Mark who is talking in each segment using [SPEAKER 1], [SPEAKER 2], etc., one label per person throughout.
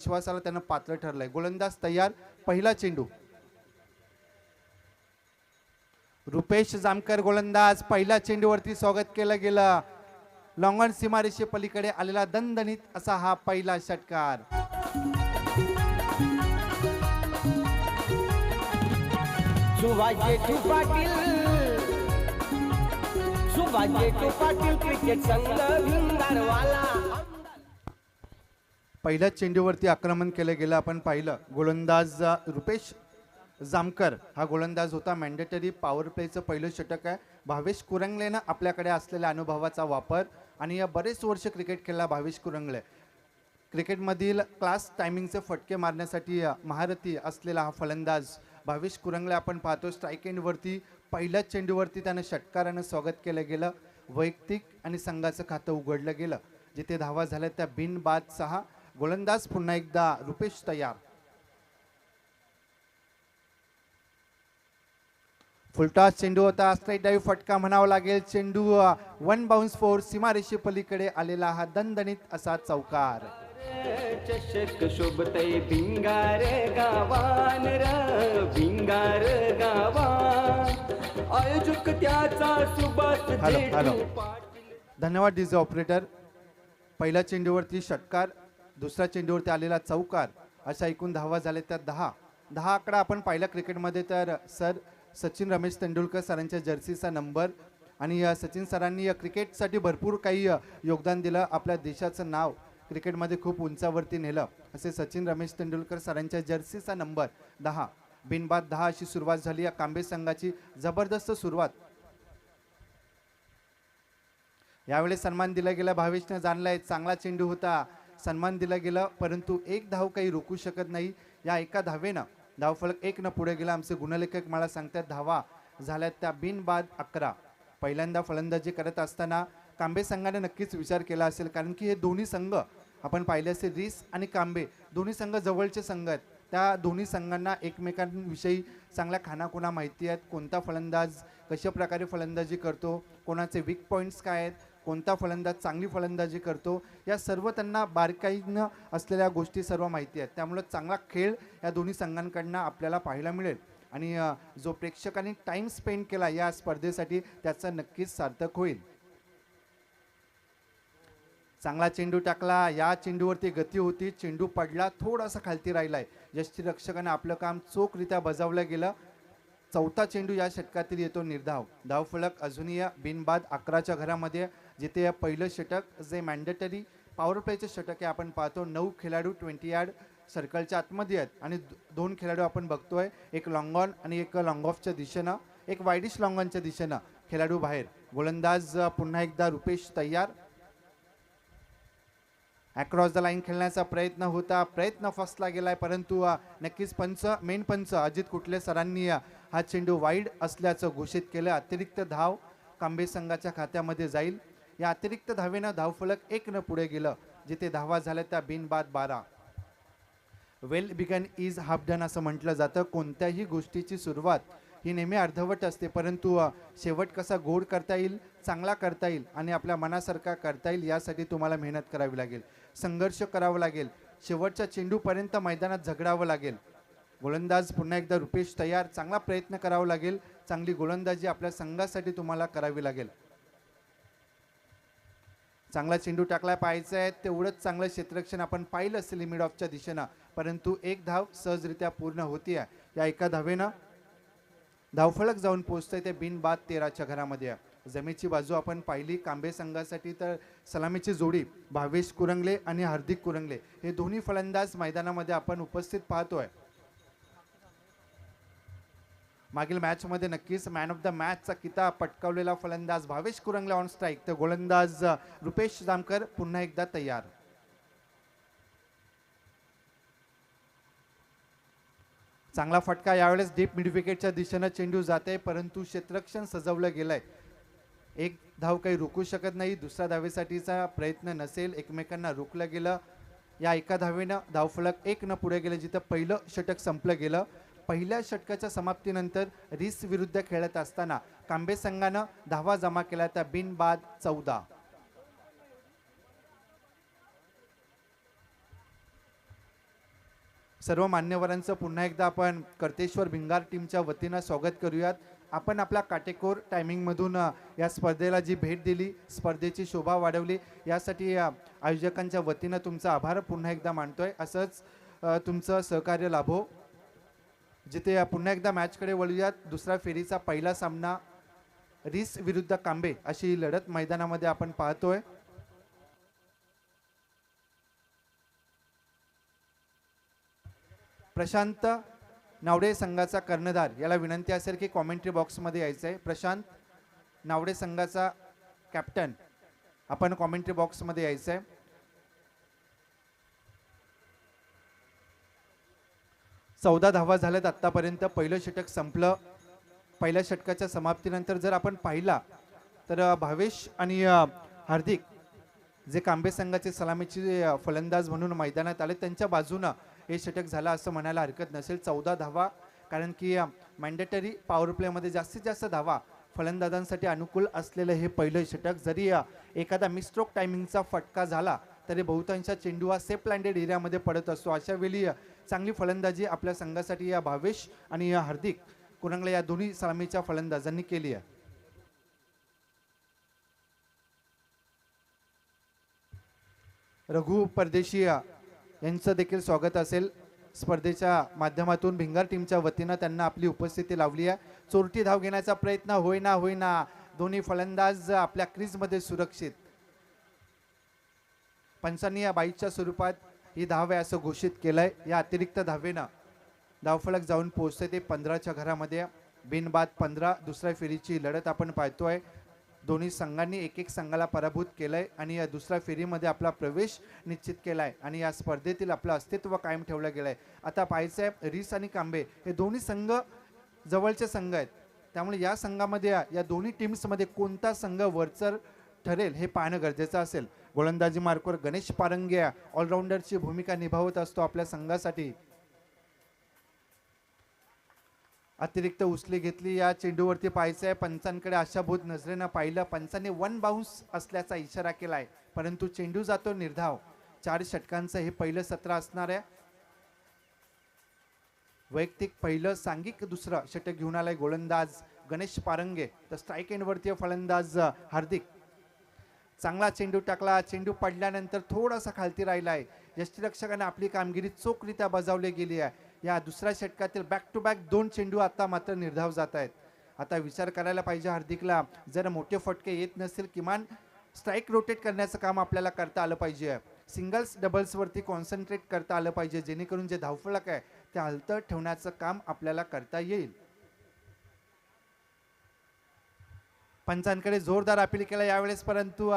[SPEAKER 1] विश्वासाला त्यानं पात्र ठरलंय. गोलंदाज तयार. पहिला चेंडू. रुपेश जामकर गोलंदाज. पहिल्या चेंडूवरती स्वागत केलं गेलं. लॉंगॉन सीमारेषे पलीकडे आलेला दणदणीत असा हा पहिला षटकार.
[SPEAKER 2] क्रिकेट संघ भिंगारवाला.
[SPEAKER 1] पहिल्या चेंडूवरती आक्रमण केलं गेलं. आपण पाहिलं गोलंदाज रुपेश जामकर हा गोलंदाज होता. मॅन्डेटरी पॉवर प्लेचं पहिलं षटक आहे. भावेश कुरंगलेनं आपल्याकडे असलेल्या अनुभवाचा वापर आणि या बरेच वर्ष क्रिकेट खेळला भावेश कुरंगले. क्रिकेटमधील क्लास टायमिंगचे फटके मारण्यासाठी महारथी असलेला हा फलंदाज भावेश कुरंगले आपण पाहतो. स्ट्राईक एंडवरती पहिल्या चेंडूवरती त्यानं षटकारानं स्वागत केलं गेलं. वैयक्तिक आणि संघाचं खातं उघडलं गेलं. जिथे धावा झाल्या त्या बिनबाद 6. गोलंदाज पुन्हा एकदा रुपेश तयार. फुलटॉस चेंडू होता. स्ट्राईक डाईव्ह फटका म्हणावा लागेल. चेंडू 1 बाउन्स 4 सीमारेषे पलीकडे आलेला हा दणदणीत असा चौकार.
[SPEAKER 2] चषक शोभतय भिंगार गावान र भिंगार गावान. आयोजक त्याचा सुभाष
[SPEAKER 1] हॅलो. धन्यवाद डीजे ऑपरेटर. पहिल्या चेंडूवरती षटकार. दुसऱ्या चेंडूवरती आलेला चौकार. अशा एकूण धावा झाल्या त्या 10 आकडा आपण पाहिला क्रिकेटमध्ये. तर सर सचिन रमेश तेंडुलकर सरांच्या जर्सीचा नंबर आणि सचिन सरांनी क्रिकेटसाठी भरपूर काही योगदान दिलं. आपल्या देशाचं नाव क्रिकेटमध्ये खूप उंचावरती नेलं. असे सचिन रमेश तेंडुलकर सरांच्या जर्सीचा नंबर 10. बिनबाद 10 अशी सुरुवात झाली या कांबे संघाची. जबरदस्त सुरुवात. यावेळेस सन्मान दिला गेला. भावेशने जाणलाय चांगला चेंडू होता. सन्मान दिला गेला परंतु एक धाव काही रोखू शकत नाही. या एका धावेनं धावफलक 1 न पुढे गेला. आमचे गुणलेखक मला सांगतात धावा झाल्या त्या बिनबाद 11. पहिल्यांदा फलंदाजी करत असताना कांबे संघाने नक्कीच विचार केला असेल, कारण की हे दोन्ही संघ आपण पाहिले असेल रिस आणि कांबे दोन्ही संघ जवळचे संघ आहेत. त्या दोन्ही संघांना एकमेकांविषयी चांगल्या खानाखुणा माहिती आहेत. कोणता फलंदाज कशा प्रकारे फलंदाजी करतो, कोणाचे वीक पॉईंट्स काय आहेत, कोणता फलंदाज चांगली फलंदाजी करतो, या सर्व त्यांना बारकाईनं असलेल्या गोष्टी सर्व माहिती आहेत. त्यामुळे चांगला खेळ या दोन्ही संघांकडनं आपल्याला पाहायला मिळेल आणि जो प्रेक्षकांनी टाईम स्पेंड केला या स्पर्धेसाठी त्याचं नक्कीच सार्थक होईल. चांगला चेंडू टाकला. या चेंडूवरती गती होती. चेंडू पडला, थोडासा खालती राहिलाय. यष्टीरक्षकाने आपलं काम चोखरित्या बजावलं गेलं. चौथा चेंडू या षटकातील येतो निर्धाव. धावफलक अजूनही बिनबाद 11च्या घरामध्ये. जिथे पहिलं षटक जे मॅन्डेटरी पॉवर प्लेचं षटक आहे आपण पाहतो. 9 खेळाडू 20 यार्ड सर्कलच्या आतमध्ये आहेत आणि 2 खेळाडू आपण बघतोय. एक लॉंग ऑन आणि एक लॉंग ऑफच्या दिशेनं, एक वाईडिश लॉंग ऑनच्या दिशेनं खेळाडू बाहेर. गोलंदाज पुन्हा एकदा रुपेश तयार. अक्रॉस द लाईन खेळण्याचा प्रयत्न होता. प्रयत्न फसला गेलाय परंतु नक्कीच मेन पंच अजित कुटले सरांनी हा चेंडू वाईड असल्याचं घोषित केलं. अतिरिक्त धाव कांबे संघाच्या खात्यामध्ये जाईल. या अतिरिक्त धावेनं धावफलक 1 न पुढे गेलं. जिथे धावा झाल्या त्या बिनबाद 12. Well begun is half done असं म्हटलं जातं. कोणत्याही गोष्टीची सुरुवात ही नेहमी अर्धवट असते परंतु शेवट कसा गोड करता येईल, चांगला करता येईल आणि आपल्या मनासारखा करता येईल यासाठी तुम्हाला मेहनत करावी लागेल, संघर्ष करावा लागेल, शेवटच्या चेंडूपर्यंत मैदानात झगडावं लागेल. गोलंदाज पुन्हा एकदा रुपेश तयार. चांगला प्रयत्न करावा लागेल. चांगली गोलंदाजी आपल्या संघासाठी तुम्हाला करावी लागेल. चांगला चेंडू टाकला पाहायचा आहे. तेवढंच चांगलं क्षेत्ररक्षण आपण पाहिलं असेल लिमिट ऑफच्या दिशेनं परंतु एक धाव सहजरित्या पूर्ण होती आहे. या एका धावेनं धावफलक जाऊन पोहोचतंय ते बिनबाद 13च्या घरामध्ये. जमेची बाजू आपण पाहिली कांबे संघासाठी तर सलामीची जोडी भावेश कुरंगले आणि हार्दिक कुरंगले हे दोन्ही फलंदाज मैदानामध्ये आपण उपस्थित पाहतोय. मागील मॅचमध्ये नक्कीच मॅन ऑफ द मॅचचा किताब पटकावलेला फलंदाज भावेश कुरंगले ऑन स्ट्राईक. तर गोलंदाज रुपेश जामकर पुन्हा एकदा तयार. चांगला फटका. यावेळेस डीप मिड विकेटच्या दिशेनं चेंडू जाते परंतु क्षेत्ररक्षण सजवलं गेलंय. एक धाव काही रोखू शकत नाही. दुसऱ्या धावेसाठीचा प्रयत्न नसेल. एकमेकांना रोखलं गेलं. या एका धावेनं धावफलक 1 न पुढे गेलं. जिथं पहिलं षटक संपलं गेलं. पहिल्या षटकाच्या समाप्तीनंतर रिस विरुद्ध खेळत असताना कांबे संघानं धावा जमा केल्या त्या बिनबाद 14. सर्व मान्यवरांचं पुन्हा एकदा आपण कर्तेश्वर भिंगार टीमच्या वतीनं स्वागत करूयात. आपण आपल्या काटेकोर टायमिंगमधून या स्पर्धेला जी भेट दिली, स्पर्धेची शोभा वाढवली, यासाठी आयोजकांच्या वतीनं तुमचा आभार पुन्हा एकदा मानतोय. असंच तुमचं सहकार्य लाभो. जिथे पुन्हा एकदा मॅचकडे वळूयात. दुसऱ्या फेरीचा पहिला सामना रिस विरुद्ध कांबे अशी लढत मैदानामध्ये आपण पाहतोय. प्रशांत नावडे संघाचा कर्णधार याला विनंती असेल की कॉमेंट्री बॉक्समध्ये यायचं आहे. प्रशांत नावडे संघाचा कॅप्टन आपण कॉमेंट्री बॉक्समध्ये यायचं आहे. चौदा धावा झाल्यात आतापर्यंत. पहिलं षटक संपलं. पहिल्या षटकाच्या समाप्तीनंतर जर आपण पाहिला तर भावेश आणि हार्दिक जे कांबे संघाचे सलामीचे फलंदाज म्हणून मैदानात आले, त्यांच्या बाजूनं हे षटक झालं असं म्हणायला हरकत नसेल. 14 धावा, कारण की मॅन्डेटरी पॉवर प्लेमध्ये जास्तीत जास्त धावा फलंदाजांसाठी अनुकूल असलेलं हे पहिलं षटक. जरी एखादा मिस्ट्रोक टायमिंगचा फटका झाला तरी बहुतांश चेंडू हा सेफ लँडेड एरियामध्ये पडत असतो. अशा वेळी चांगली फलंदाजी आपल्या संघासाठी या भावेश आणि हार्दिक कुरंगळे या दोन्ही सलामीच्या फलंदाजांनी केली आहे. रघु परदेशी यांचं देखील स्वागत असेल. स्पर्धेच्या माध्यमातून भिंगार टीमच्या वतीनं त्यांना आपली उपस्थिती लावली आहे. चोरटी धाव घेण्याचा प्रयत्न होईना दोन्ही फलंदाज आपल्या क्रीजमध्ये सुरक्षित. पंचांनी या बाईच्या स्वरूपात ही धाव आहे असं घोषित केलंय. या अतिरिक्त धावेनं धावफलक जाऊन पोहोचते ते 15च्या घरामध्ये. बिनबाद 15 दुसऱ्या फेरीची लढत आपण पाहतोय. दोन्ही संघांनी एक संघाला पराभूत केलंय आणि या दुसऱ्या फेरीमध्ये आपला प्रवेश निश्चित केलाय आणि या स्पर्धेतील आपलं अस्तित्व कायम ठेवलं गेलंय. आता पाहायचं आहे रिस आणि कांबे हे दोन्ही संघ जवळचे संघ आहेत. त्यामुळे या संघामध्ये या दोन्ही टीम्समध्ये कोणता संघ वरचढ ठरेल हे पाहणं गरजेचं असेल. गोलंदाजी मार्कवर गणेश पारंगे ऑलराऊंडरची भूमिका निभावत असतो आपल्या संघासाठी. अतिरिक्त उचली घेतली. या चेंडूवरती पाहायचं आहे. पंचांकडे आशाभूत नजरेनं पाहिलं. पंचांनी 1 बाउन्स असल्याचा इशारा केलाय, परंतु चेंडू जातो निर्धाव. 4 षटकांचं हे पहिलं सत्र असणार आहे. वैयक्तिक पहिलं, सांघिक दुसरं षटक घेऊन आलाय गोलंदाज गणेश पारंगे. तर स्ट्राईक एंडवरती फलंदाज हार्दिक. चांगला चेंडू टाकला. चेंडू पडल्यानंतर थोडासा खालती राहिलाय. यष्टीरक्षकाने आपली कामगिरी चोखरित्या बजावली गेली आहे. या दुसऱ्या षटकातील बॅक टू बॅक 2 चेंडू आता मात्र निर्धाव जात आहेत. आता विचार करायला पाहिजे हार्दिकला, जर मोठे फटके येत नसतील किमान स्ट्राईक रोटेट करण्याचं काम आपल्याला करता आलं पाहिजे. सिंगल्स डबल्सवरती कॉन्सन्ट्रेट करता आलं पाहिजे, जेणेकरून जे धावफलक आहे ते हलतं ठेवण्याचं काम आपल्याला करता येईल. पंचांकडे जोरदार अपील केला यावेळेस, परंतु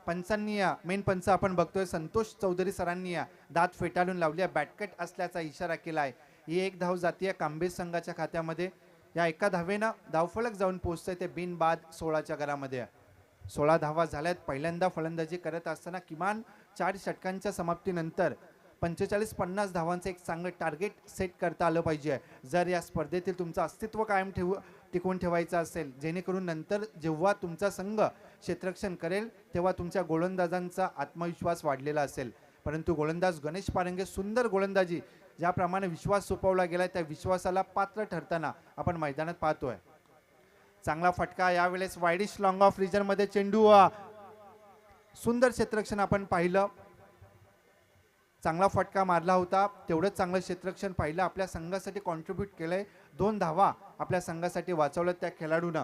[SPEAKER 1] पंचांनी मेन पंच आपण बघतोय संतोष चौधरी सरांनी दात फेटाळून लावली. बॅटकट असल्याचा इशारा केलाय. ही एक धाव जातीय कांबे संघाच्या खात्यामध्ये. या एका धावेनं धावफलक जाऊन पोहोचतंय ते बिनबाद 16च्या घरामध्ये. 16 धावा झाल्यात. पहिल्यांदा फलंदाजी करत असताना किमान 4 षटकांच्या समाप्तीनंतर 45-50 धावांचं एक चांगलं टार्गेट सेट करता आलं पाहिजे, जर या स्पर्धेतील तुमचं अस्तित्व कायम टिकवून ठेवायचं असेल, जेणेकरून नंतर जेव्हा तुमचा संघ क्षेत्ररक्षण करेल तेव्हा तुमच्या गोलंदाजांचा आत्मविश्वास वाढलेला असेल. परंतु गोलंदाज गणेश पारंगे सुंदर गोलंदाजी ज्याप्रमाणे विश्वास सोपवला गेला त्या विश्वासाला पात्र ठरताना आपण मैदानात पाहतोय. चांगला फटका यावेळेस वाईडिश लॉंग ऑफ रिजनमध्ये चेंडू. सुंदर क्षेत्ररक्षण आपण पाहिलं. चांगला फटका मारला होता. तेवढंच चांगलं क्षेत्ररक्षण पाहिलं. आपल्या संघासाठी कॉन्ट्रीब्यूट केलंय. 2 धावा आपल्या संघासाठी वाचवलं त्या खेळाडूनं.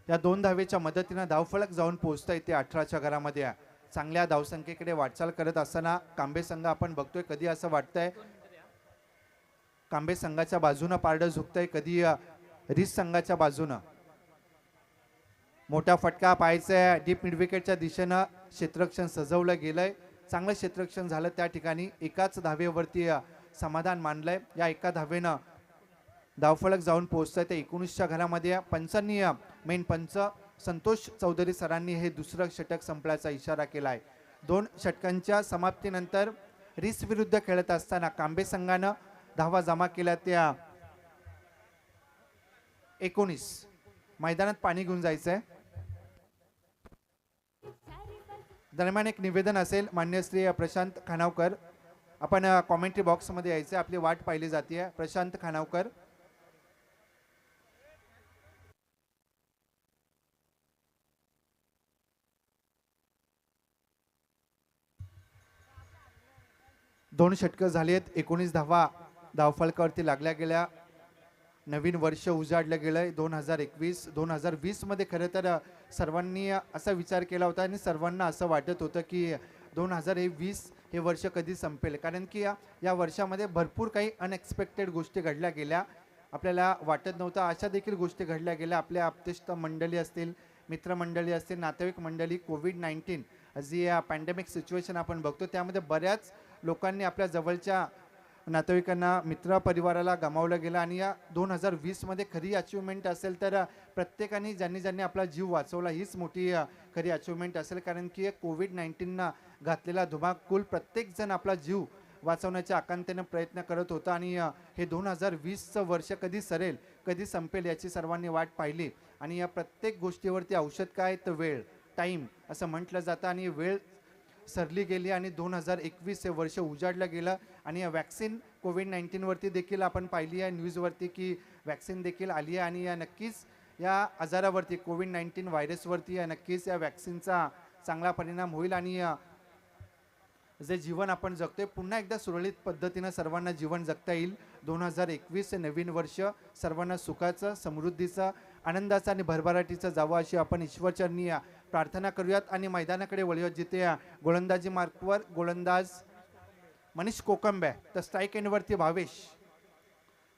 [SPEAKER 1] या 2 धावेच्या मदतीनं धावफलक जाऊन पोहोचता येते 18च्या घरामध्ये. चांगल्या धावसंख्येकडे वाटचाल करत असताना कांबे संघ आपण बघतोय, कधी असं वाटतंय कांबे संघाच्या बाजूनं पारडं झुकतंय, कधी रिस संघाच्या बाजूनं. मोठा फटका पाहायचा. डीप मिड विकेटच्या दिशेनं क्षेत्ररक्षण सजवलं गेलंय. चांगलं क्षेत्ररक्षण झालं त्या ठिकाणी. एकाच धावेवरती समाधान मानलंय. या एका धावेनं धावफलक जाऊन पोहोचतंय ते 19च्या घरामध्ये. पंचांनी मेन पंच संतोष चौधरी सरांनी हे दुसरं षटक संपल्याचा इशारा केलाय. 2 षटकांच्या समाप्तीनंतर रिस विरुद्ध खेळत असताना कांबे संघानं धावा जमा केल्या त्या 19. मैदानात पाणी घेऊन जायचंय. दरम्यान एक निवेदन असेल. मान्य श्री प्रशांत खानावकर आपण कॉमेंट्री बॉक्समध्ये यायचे, आपली वाट पाहिली जाते. प्रशांत खानावकर. दोन षटकं झाली आहेत. 19 धावा धावफलकावरती लागल्या गेल्या. नवीन वर्ष उजाडलं गेलंय 2021. 2020 मध्ये खरं तर सर्वांनी असा विचार केला होता आणि सर्वांना असं वाटत होतं की 2020 हे वर्ष कधी संपेल, कारण की या वर्षामध्ये भरपूर काही अनएक्सपेक्टेड गोष्टी घडल्या गेल्या. आपल्याला वाटत नव्हतं अशा देखील गोष्टी घडल्या गेल्या. आपल्या आप्तेष्ट मंडळी असतील, मित्रमंडळी असतील, नातेवाईक मंडळी, कोविड-19 जी पॅन्डेमिक सिच्युएशन आपण बघतो त्यामध्ये बऱ्याच लोकांनी आपल्या जवळच्या नातेवाईकांना, मित्र परिवाराला गमावलं गेलं. आणि या 2020 मध्ये खरी अचिव्हमेंट असेल तर प्रत्येकाने ज्यांनी आपला जीव वाचवला हीच मोठी खरी अचिव्हमेंट असेल, कारण की कोविड-19 घातलेला धुमाकूल प्रत्येकजण आपला जीव वाचवण्याच्या आकांक्षेने प्रयत्न करत होता. आणि हे 2020चं वर्ष कधी सरेल, कधी संपेल याची सर्वांनी वाट पाहिली. आणि या प्रत्येक गोष्टीवरती औषध काय तर वेळ, टाईम असं म्हटलं जातं. आणि वेळ सरली गेली आणि 2021 हे वर्ष उजाडलं गेलं. आणि वॅक्सिन कोविड-19 वरती देखील आपण पाहिली आहे न्यूजवरती की वॅक्सिन देखील आली आहे. आणि नक्कीच या आजारावरती, कोविड-19 व्हायरसवरती नक्कीच या वॅक्सिनचा चांगला परिणाम होईल. आणि जे जीवन आपण जगतोय पुन्हा एकदा सुरळीत पद्धतीनं सर्वांना जीवन जगता येईल. 2021 हे नवीन वर्ष सर्वांना सुखाचं, समृद्धीचं, आनंदाचं आणि भरभराटीचं जावं अशी आपण ईश्वरचरणी प्रार्थना करूयात. आणि मैदानाकडे वळूयात जिथे गोलंदाजी मार्कवर गोलंदाज मनीष कोकंबे, तर स्ट्राईक एंडवरती भावेश.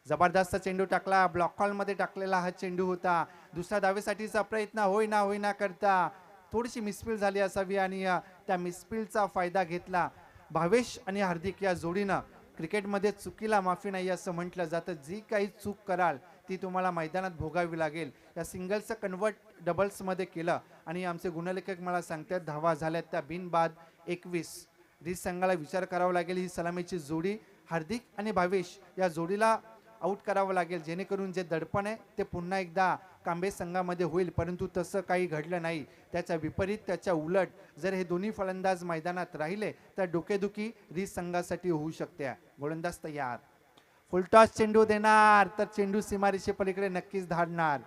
[SPEAKER 1] जबरदस्त चेंडू टाकला, ब्लॉक हॉलमध्ये टाकलेला हा चेंडू होता. दुसऱ्या धावेसाठीचा प्रयत्न होईना करता थोडीशी मिसफील झाली असावी आणि त्या मिसफीलचा फायदा घेतला भावेश आणि हार्दिक या जोडीनं. क्रिकेटमध्ये चुकीला माफी नाही असं म्हटलं जातं. जी काही चूक कराल ती तुम्हाला मैदानात भोगावी लागेल. या सिंगलचं कन्वर्ट डबल्समध्ये केलं आणि आमचे गुणलेखक मला सांगतात धावा झाल्यात त्या बिनबाद 21. रिस संघाला विचार करावा लागेल ही सलामीची जोडी हार्दिक आणि भावेश या जोडीला आऊट करावं लागेल, जेणेकरून जे दडपण आहे ते पुन्हा एकदा कांबे संघामध्ये होईल. परंतु तसं काही घडलं नाही. त्याच्या विपरीत, त्याच्या उलट जर हे दोन्ही फलंदाज मैदानात राहिले तर डोकेदुखी रिस संघासाठी होऊ शकते. गोलंदाज तयार, फुलटॉस चेंडू देणार तर चेंडू सीमारेषे पलीकडे नक्कीच धाडणार.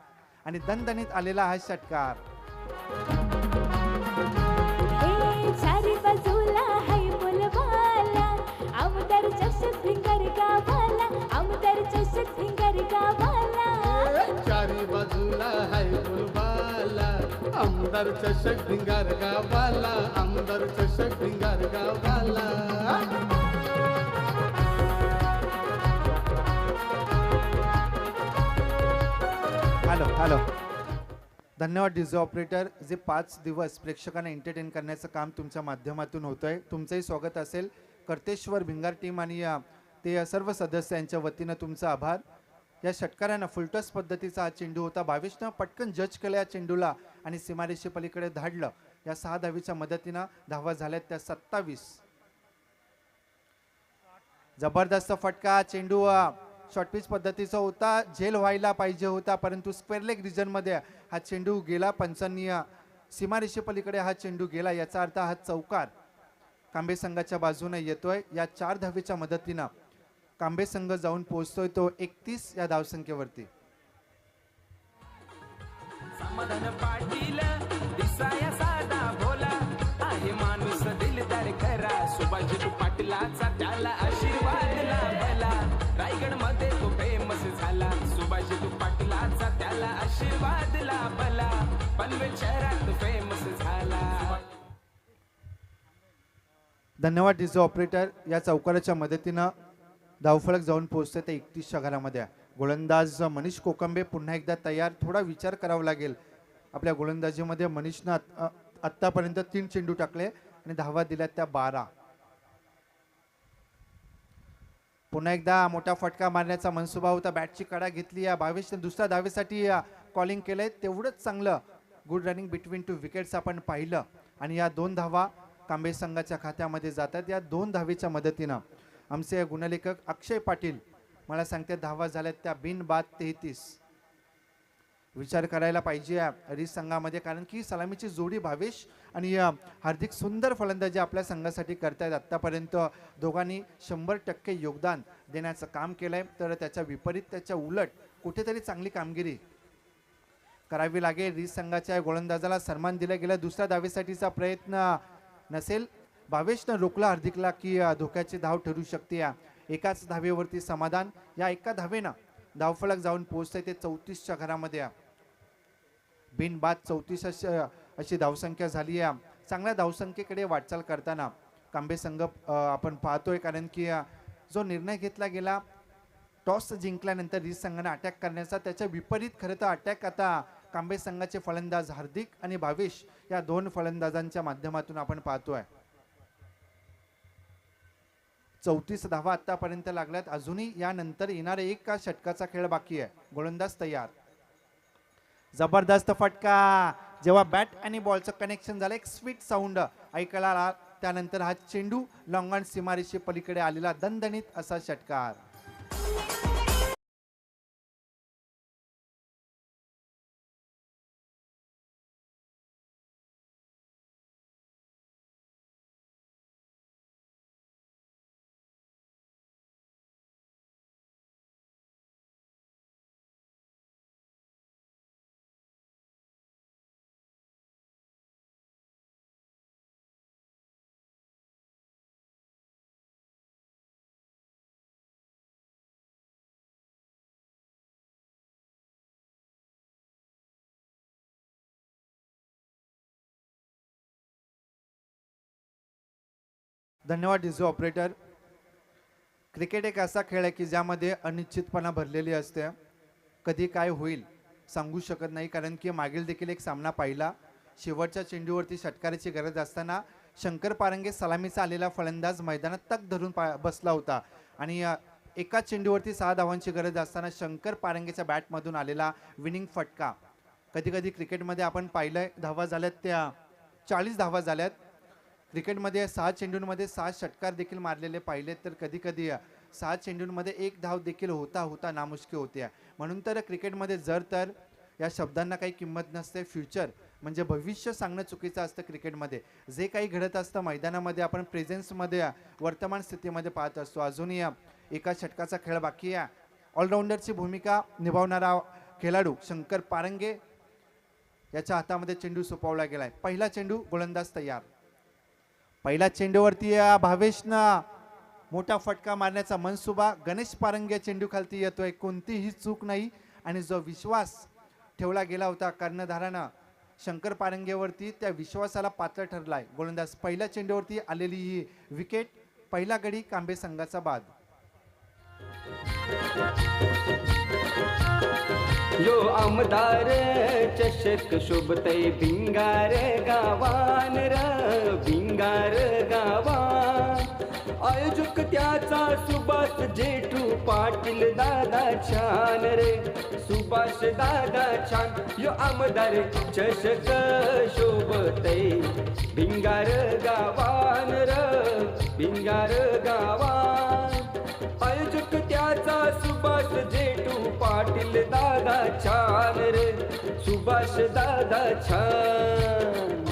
[SPEAKER 1] आणि दणदणीत आलेला हा षटकार.
[SPEAKER 3] चारी बाजूला हाय बोलबाला, आमदार चषक फिंगर गावाला, आमदार चषक फिंगर गावाला.
[SPEAKER 4] चारी बाजूला हाय बोलबाला, आमदार चषक भिंगार गावाला, आमदार चषक भिंगार गावाला.
[SPEAKER 1] हॅलो धन्यवाद डीजे ऑपरेटर. जे 5 दिवस प्रेक्षकांना एंटरटेन करण्याचं काम तुमच्या माध्यमातून होतं आहे, तुमचंही स्वागत असेल. कर्तेश्वर भिंगार टीम आणि ते सर्व सदस्यांच्या वतीनं तुमचा आभार. या षटकारानं फुलटॉस पद्धतीचा हा चेंडू होता. भावेशनं पटकन जज केलं या चेंडूला आणि सीमारेषे पलीकडे धाडलं. या 6 धावीच्या मदतीनं धावा झाल्यात त्या 27. जबरदस्त फटका, चेंडू शॉर्ट पिच पद्धतीचा होता, झेल व्हायला पाहिजे होता, परंतु स्क्वेअर लेग रिजनमध्ये हा चेंडू गेला. पंचांनी सीमारेषे पलीकडे हा चेंडू गेला. याचा अर्थ हा चौकार कांबे संघाच्या बाजूने येतोय. या 4 धावेच्या मदतीनं कांबे संघ जाऊन पोहोचतोय तो 31 या धावसंख्येवरती.
[SPEAKER 2] समाधान पाटील दिसाया साधा भोला आहे माणूस दिलदार खरा. सुभाष पाटलाचा त्याला आशीर्वाद लाभला. रायगड मध्ये तो फेमस झाला. सुभाष पाटलाचा त्याला आशीर्वाद लाभला. पनवेल शहरात फेमस झाला.
[SPEAKER 1] धन्यवाद डीजे ऑपरेटर. या चौकाराच्या मदतीनं धावफलक जाऊन पोहोचते ते 31च्या घरामध्ये. गोलंदाज मनीष कोकंबे पुन्हा एकदा तयार. थोडा विचार करावा लागेल आपल्या गोलंदाजीमध्ये. मनीषनं आत्तापर्यंत 3 चेंडू टाकले आणि धावा दिल्या त्या 12. पुन्हा एकदा मोठा फटका मारण्याचा मनसुबा होता. बॅटची कडा घेतली. या भावेशने दुसऱ्या धावेसाठी कॉलिंग केलंय, तेवढंच चांगलं. गुड रनिंग बिटवीन 2 विकेट्स आपण पाहिलं. आणि या 2 धावा कांबे संघाच्या खात्यामध्ये जातात. या 2 धावेच्या मदतीनं आमचे गुणलेखक अक्षय पाटील मला सांगते धावा झाल्यात त्या बिनबाद 33. विचार करायला पाहिजे रिस संघामध्ये, कारण की सलामीची जोडी भावेश आणि हार्दिक सुंदर फलंदाजी आपल्या संघासाठी करतायत. आत्तापर्यंत दोघांनी 100% योगदान देण्याचं काम केलंय. तर त्याच्या विपरीत, त्याच्या उलट कुठेतरी चांगली कामगिरी करावी लागेल. रिस संघाच्या गोलंदाजाला सन्मान दिला गेला. दुसऱ्या धावेसाठीचा प्रयत्न नसेल, भावेशनं रोखला हार्दिकला की धोक्याची धाव ठरू शकते. एकाच धावेवरती समाधान. या एका धावेनं धावफलक जाऊन पोहोचतंय ते 34च्या घरामध्ये. बिनबाद 34 अशी धावसंख्या झाली आहे. चांगल्या धावसंख्येकडे वाटचाल करताना कांबे संघ आपण पाहतोय, कारण की जो निर्णय घेतला गेला टॉस जिंकल्यानंतर रिस संघाने अटॅक करण्याचा, त्याच्या विपरीत खरं तर अटॅक आता कांबे संघाचे फलंदाज हार्दिक आणि भावेश या दोन फलंदाजांच्या माध्यमातून आपण पाहतोय. 34 धावा आतापर्यंत लागल्यात. अजूनही यानंतर येणारा एक षटकाचा खेळ बाकी आहे. गोलंदाज तयार. जबरदस्त फटका. जेव्हा बॅट आणि बॉलचं कनेक्शन झालं, एक स्वीट साऊंड ऐकायला आला. त्यानंतर हा चेंडू लॉंगॉन सीमारेषे पलीकडे आलेला दणदणीत असा षटकार. धन्यवाद डिझो ऑपरेटर. क्रिकेट एक असा खेळ आहे की ज्यामध्ये अनिश्चितपणा भरलेली असते. कधी काय होईल सांगू शकत नाही, कारण की मागील देखील एक सामना पाहिला. शेवटच्या चेंडूवरती षटकाराची गरज असताना शंकर पारंगे सलामीचा आलेला फलंदाज मैदानात तक धरून बसला होता आणि एका चेंडूवरती 6 धावांची गरज असताना शंकर पारंगेच्या बॅटमधून आलेला विनिंग फटका. कधी कधी क्रिकेटमध्ये आपण पाहिलंय धावा झाल्यात त्या 40 धावा झाल्यात. क्रिकेटमध्ये 6 चेंडूंमध्ये 6 षटकार देखील मारलेले पाहिलेत, तर कधी कधी 6 चेंडूंमध्ये 1 धाव देखील होता नामुष्की होते. म्हणून तर क्रिकेटमध्ये जर तर या शब्दांना काही किंमत नसते. फ्युचर म्हणजे भविष्य सांगणं चुकीचं असतं. क्रिकेटमध्ये जे काही घडत असतं मैदानामध्ये आपण प्रेझेन्समध्ये वर्तमान स्थितीमध्ये पाहत असतो. अजूनही एका षटकाचा खेळ बाकी आहे. ऑलराऊंडरची भूमिका निभावणारा खेळाडू शंकर पारंगे याच्या हातामध्ये चेंडू सोपवला गेलाय. पहिला चेंडू, गोलंदाज तयार. पहिल्या चेंडूवरती भावेशनं मोठा फटका मारण्याचा मनसुबा. गणेश पारंगे चेंडू खालती येतोय, कोणतीही चूक नाही. आणि जो विश्वास ठेवला गेला होता कर्णधारानं शंकर पारंगेवरती, त्या विश्वासाला पात्र ठरलाय गोलंदाज. पहिल्या चेंडूवरती आलेली ही विकेट. पहिला गडी कांबे संघाचा बाद.
[SPEAKER 2] यो आमदार चषक शोभतय भिंगार गावान र भिंगार गावान. आयोजक त्याचा सुभाष जेठू पाटील दादा छान रे, सुभाष दादा छान. यो आमदार चषक शोभतय भिंगार गावान र भिंगार गावान. आयोजक त्याचा सुभाष जेठू पाटील दादा छान रे, सुभाष दादा छान.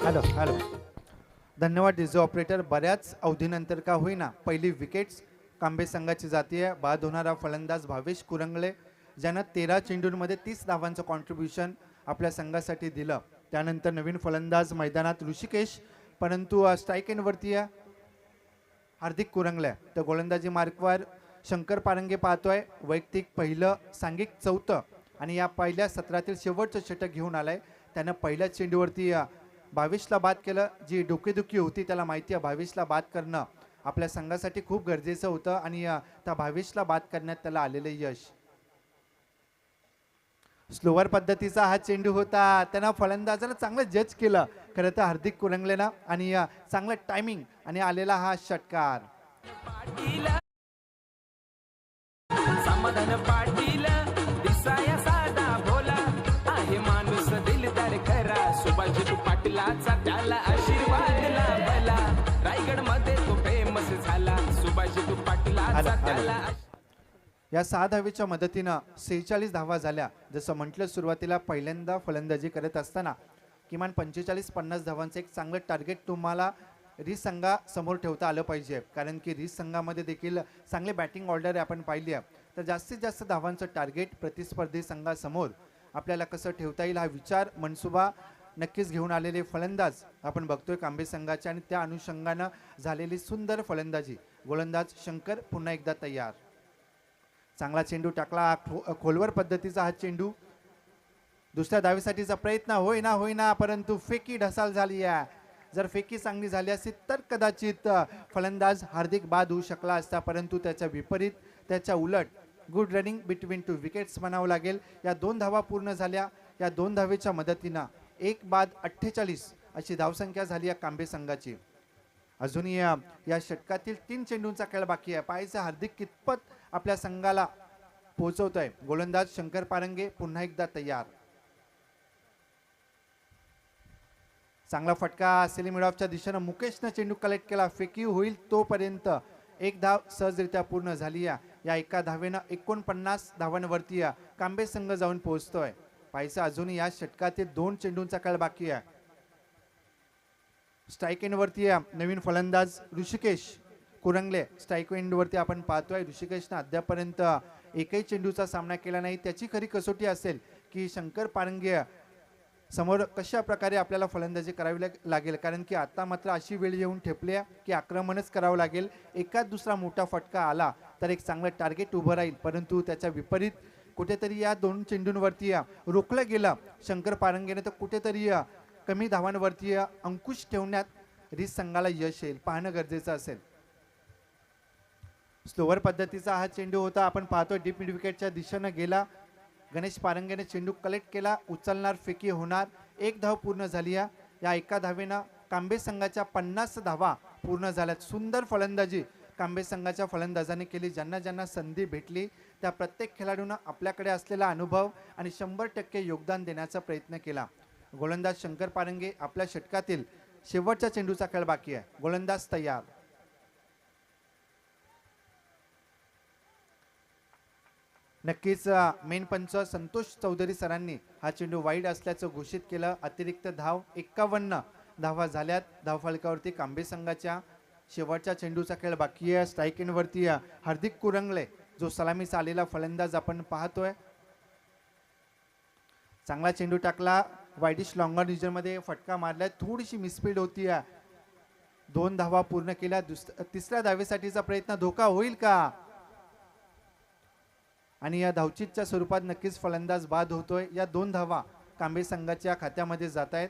[SPEAKER 1] हॅलो. धन्यवाद डिझो ऑपरेटर. बऱ्याच अवधीनंतर का होईना पहिली विकेट्स कांबे संघाची जातीय. बाद होणारा फलंदाज भावेश कुरंगले, ज्यानं 13 चेंडूंमध्ये 30 धावांचं कॉन्ट्रीब्युशन आपल्या संघासाठी दिलं. त्यानंतर नवीन फलंदाज मैदानात ऋषिकेश, परंतु स्ट्राईक एंडवरती हार्दिक कुरंगले. तर गोलंदाजी मार्कवर शंकर पारंगे पाहतोय. वैयक्तिक पहिलं, सांघिक 4थं आणि या पहिल्या सत्रातील शेवटचं षटक घेऊन आलाय. त्यानं पहिल्या चेंडूवरती भावेशला बाद केलं. जी डोकेदुखी होती त्याला माहिती आहे भावेशला बाद करणं आपल्या संघासाठी खूप गरजेचं होतं आणि त्या भावेशला बाद करण्यात त्याला आलेलं यश. स्लोवर पद्धतीचा हा चेंडू होता. त्यानं फलंदाजाला चांगलं जज केलं खरं तर हार्दिक कुरंगलेनं, आणि चांगलं टायमिंग आणि आलेला हा षटकार.
[SPEAKER 2] समाधान पाटील दिसाया साधा भोला आहे माणूस दिलदार खरा. सुभाष पाटलाचा त्याला आशीर्वाद लाभला. रायगड मध्ये तो फेमस झाला. सुभाष पाटलाचा त्याला
[SPEAKER 1] या 6 धावेच्या मदतीनं 46 धावा झाल्या. जसं म्हटलं सुरुवातीला पहिल्यांदा फलंदाजी करत असताना किमान 45-50 धावांचं एक चांगलं टार्गेट तुम्हाला रिस संघासमोर ठेवता आलं पाहिजे, कारण की रिस संघामध्ये देखील चांगले बॅटिंग ऑर्डर आपण पाहिली आहे. तर जास्तीत जास्त धावांचं टार्गेट प्रतिस्पर्धी संघासमोर आपल्याला कसं ठेवता येईल हा विचार मनसुबा नक्कीच घेऊन आलेले फलंदाज आपण बघतोय कांबे संघाचे, आणि त्या अनुषंगानं झालेली सुंदर फलंदाजी. गोलंदाज शंकर पुन्हा एकदा तयार. चांगला चेंडू टाकला, खोलवर पद्धतीचा हा चेंडू. दुसऱ्या धावेसाठीचा प्रयत्न होईना परंतु फेकी ढसाल झाली आहे. जर फेकी चांगली झाली असती तर कदाचित फलंदाज हार्दिक बाद होऊ शकला असता, परंतु त्याच्या विपरीत त्याच्या उलट गुड रनिंग बिटवीन 2 विकेट्स म्हणावं लागेल. या 2 धावा पूर्ण झाल्या. या 2 धावेच्या मदतीनं 1 बाद 48 अशी धावसंख्या झाली या कांबे संघाची. अजूनही या षटकातील 3 चेंडूंचा खेळ बाकी आहे. पाहायचं हार्दिक कितपत आपल्या संघाला पोहोचवतोय. गोलंदाज शंकर पारंगे पुन्हा एकदा तयार. चांगला फटका सेली मिडॉफच्या दिशेनं मुकेशनं चेंडू कलेक्ट केला. फेकी होईल तोपर्यंत 1 धाव सहजरित्या पूर्ण झाली. या एका धावेनं 49 धावांवरती कांबे संघ जाऊन पोहोचतोय. पाहायचं अजूनही या षटकातील 2 चेंडूंचा खेळ बाकी आहे. स्ट्राईक एंडवरती नवीन फलंदाज ऋषिकेश कुरंगले स्ट्राईक एंडवरती आपण पाहतोय. ऋषिकेशनं अद्यापर्यंत एकही चेंडूचा सामना केला नाही. त्याची खरी कसोटी असेल की शंकर पारंगे समोर कशा प्रकारे आपल्याला फलंदाजी करावी लागेल, कारण की आता मात्र अशी वेळ येऊन ठेपली आहे की आक्रमणच करावं लागेल. एकाच दुसरा मोठा फटका आला तर एक चांगलं टार्गेट उभं राहील, परंतु त्याच्या विपरीत कुठेतरी या 2 चेंडूंवरती रोखलं गेलं शंकर पारंगेने, तर कुठेतरी कमी धावांवरती अंकुश ठेवण्यात रिस संघाला यश येईल, पाहणं गरजेचं असेल. स्लोवर पद्धतीचा हा चेंडू होता. आपण पाहतोय डीप मिड विकेटच्या दिशेनं गेला. गणेश पारंगेने चेंडू कलेक्ट केला. उचलणार, फेकी होणार. 1 धाव पूर्ण झाली. या एका धावेनं कांबे संघाच्या 50 धावा पूर्ण झाल्यात. सुंदर फलंदाजी कांबे संघाच्या फलंदाजांनी केली. ज्यांना ज्यांना संधी भेटली त्या प्रत्येक खेळाडूनं आपल्याकडे असलेला अनुभव आणि 100% योगदान देण्याचा प्रयत्न केला. गोलंदाज शंकर पारंगे आपल्या षटकातील शेवटच्या चेंडूचा खेळ बाकी आहे. गोलंदाज तयार. नक्कीच मेन पंच संतोष चौधरी सरांनी हा चेंडू वाईड असल्याचं घोषित केलं. अतिरिक्त धाव 51 धावा झाल्यात धावफलकावरती कांबे संघाच्या. शेवटच्या चेंडूचा खेळ बाकी आहे. स्ट्राईक एंडवरती हार्दिक कुरंगले जो सलामीचा आलेला फलंदाज आपण पाहतोय. चांगला चेंडू टाकला, वाईडिश लॉंगर रिजनमध्ये फटका मारलाय. थोडीशी मिसफील्ड होती. 2 धावा पूर्ण केल्या. तिसऱ्या धावेसाठीचा प्रयत्न धोका होईल का, आणि या धावचीतच्या स्वरूपात नक्कीच फलंदाज बाद होतोय. या 2 धावा कांबे संघाच्या खात्यामध्ये जात आहेत.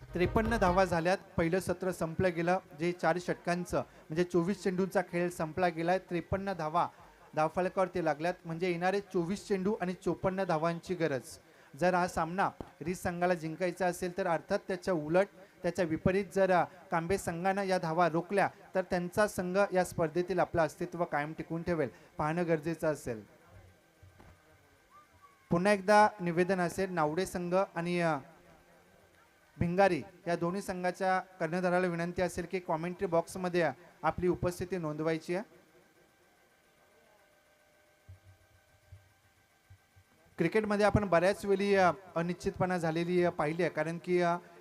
[SPEAKER 1] 53 धावा झाल्यात. पहिलं सत्र संपलं गेलं, जे 4 षटकांचं म्हणजे 24 चेंडूंचा खेळ संपला गेलाय. 53 धावा धावफलकावरती लागल्यात, म्हणजे येणारे 24 चेंडू आणि 54 धावांची गरज. जर हा सामना रिस संघाला जिंकायचा असेल तर अर्थात त्याच्या उलट त्याच्या विपरीत जर कांबे संघानं या धावा रोखल्या तर त्यांचा संघ या स्पर्धेतील आपलं अस्तित्व कायम टिकवून ठेवेल, पाहणं गरजेचं असेल. पुन्हा एकदा निवेदन असेल, नावडे संघ आणि भिंगारी या दोन्ही संघाच्या कर्णधाराला विनंती असेल की कॉमेंट्री बॉक्समध्ये आपली उपस्थिती नोंदवायची आहे. क्रिकेटमध्ये आपण बऱ्याच वेळी अनिश्चितपणा झालेली पाहिली आहे, कारण की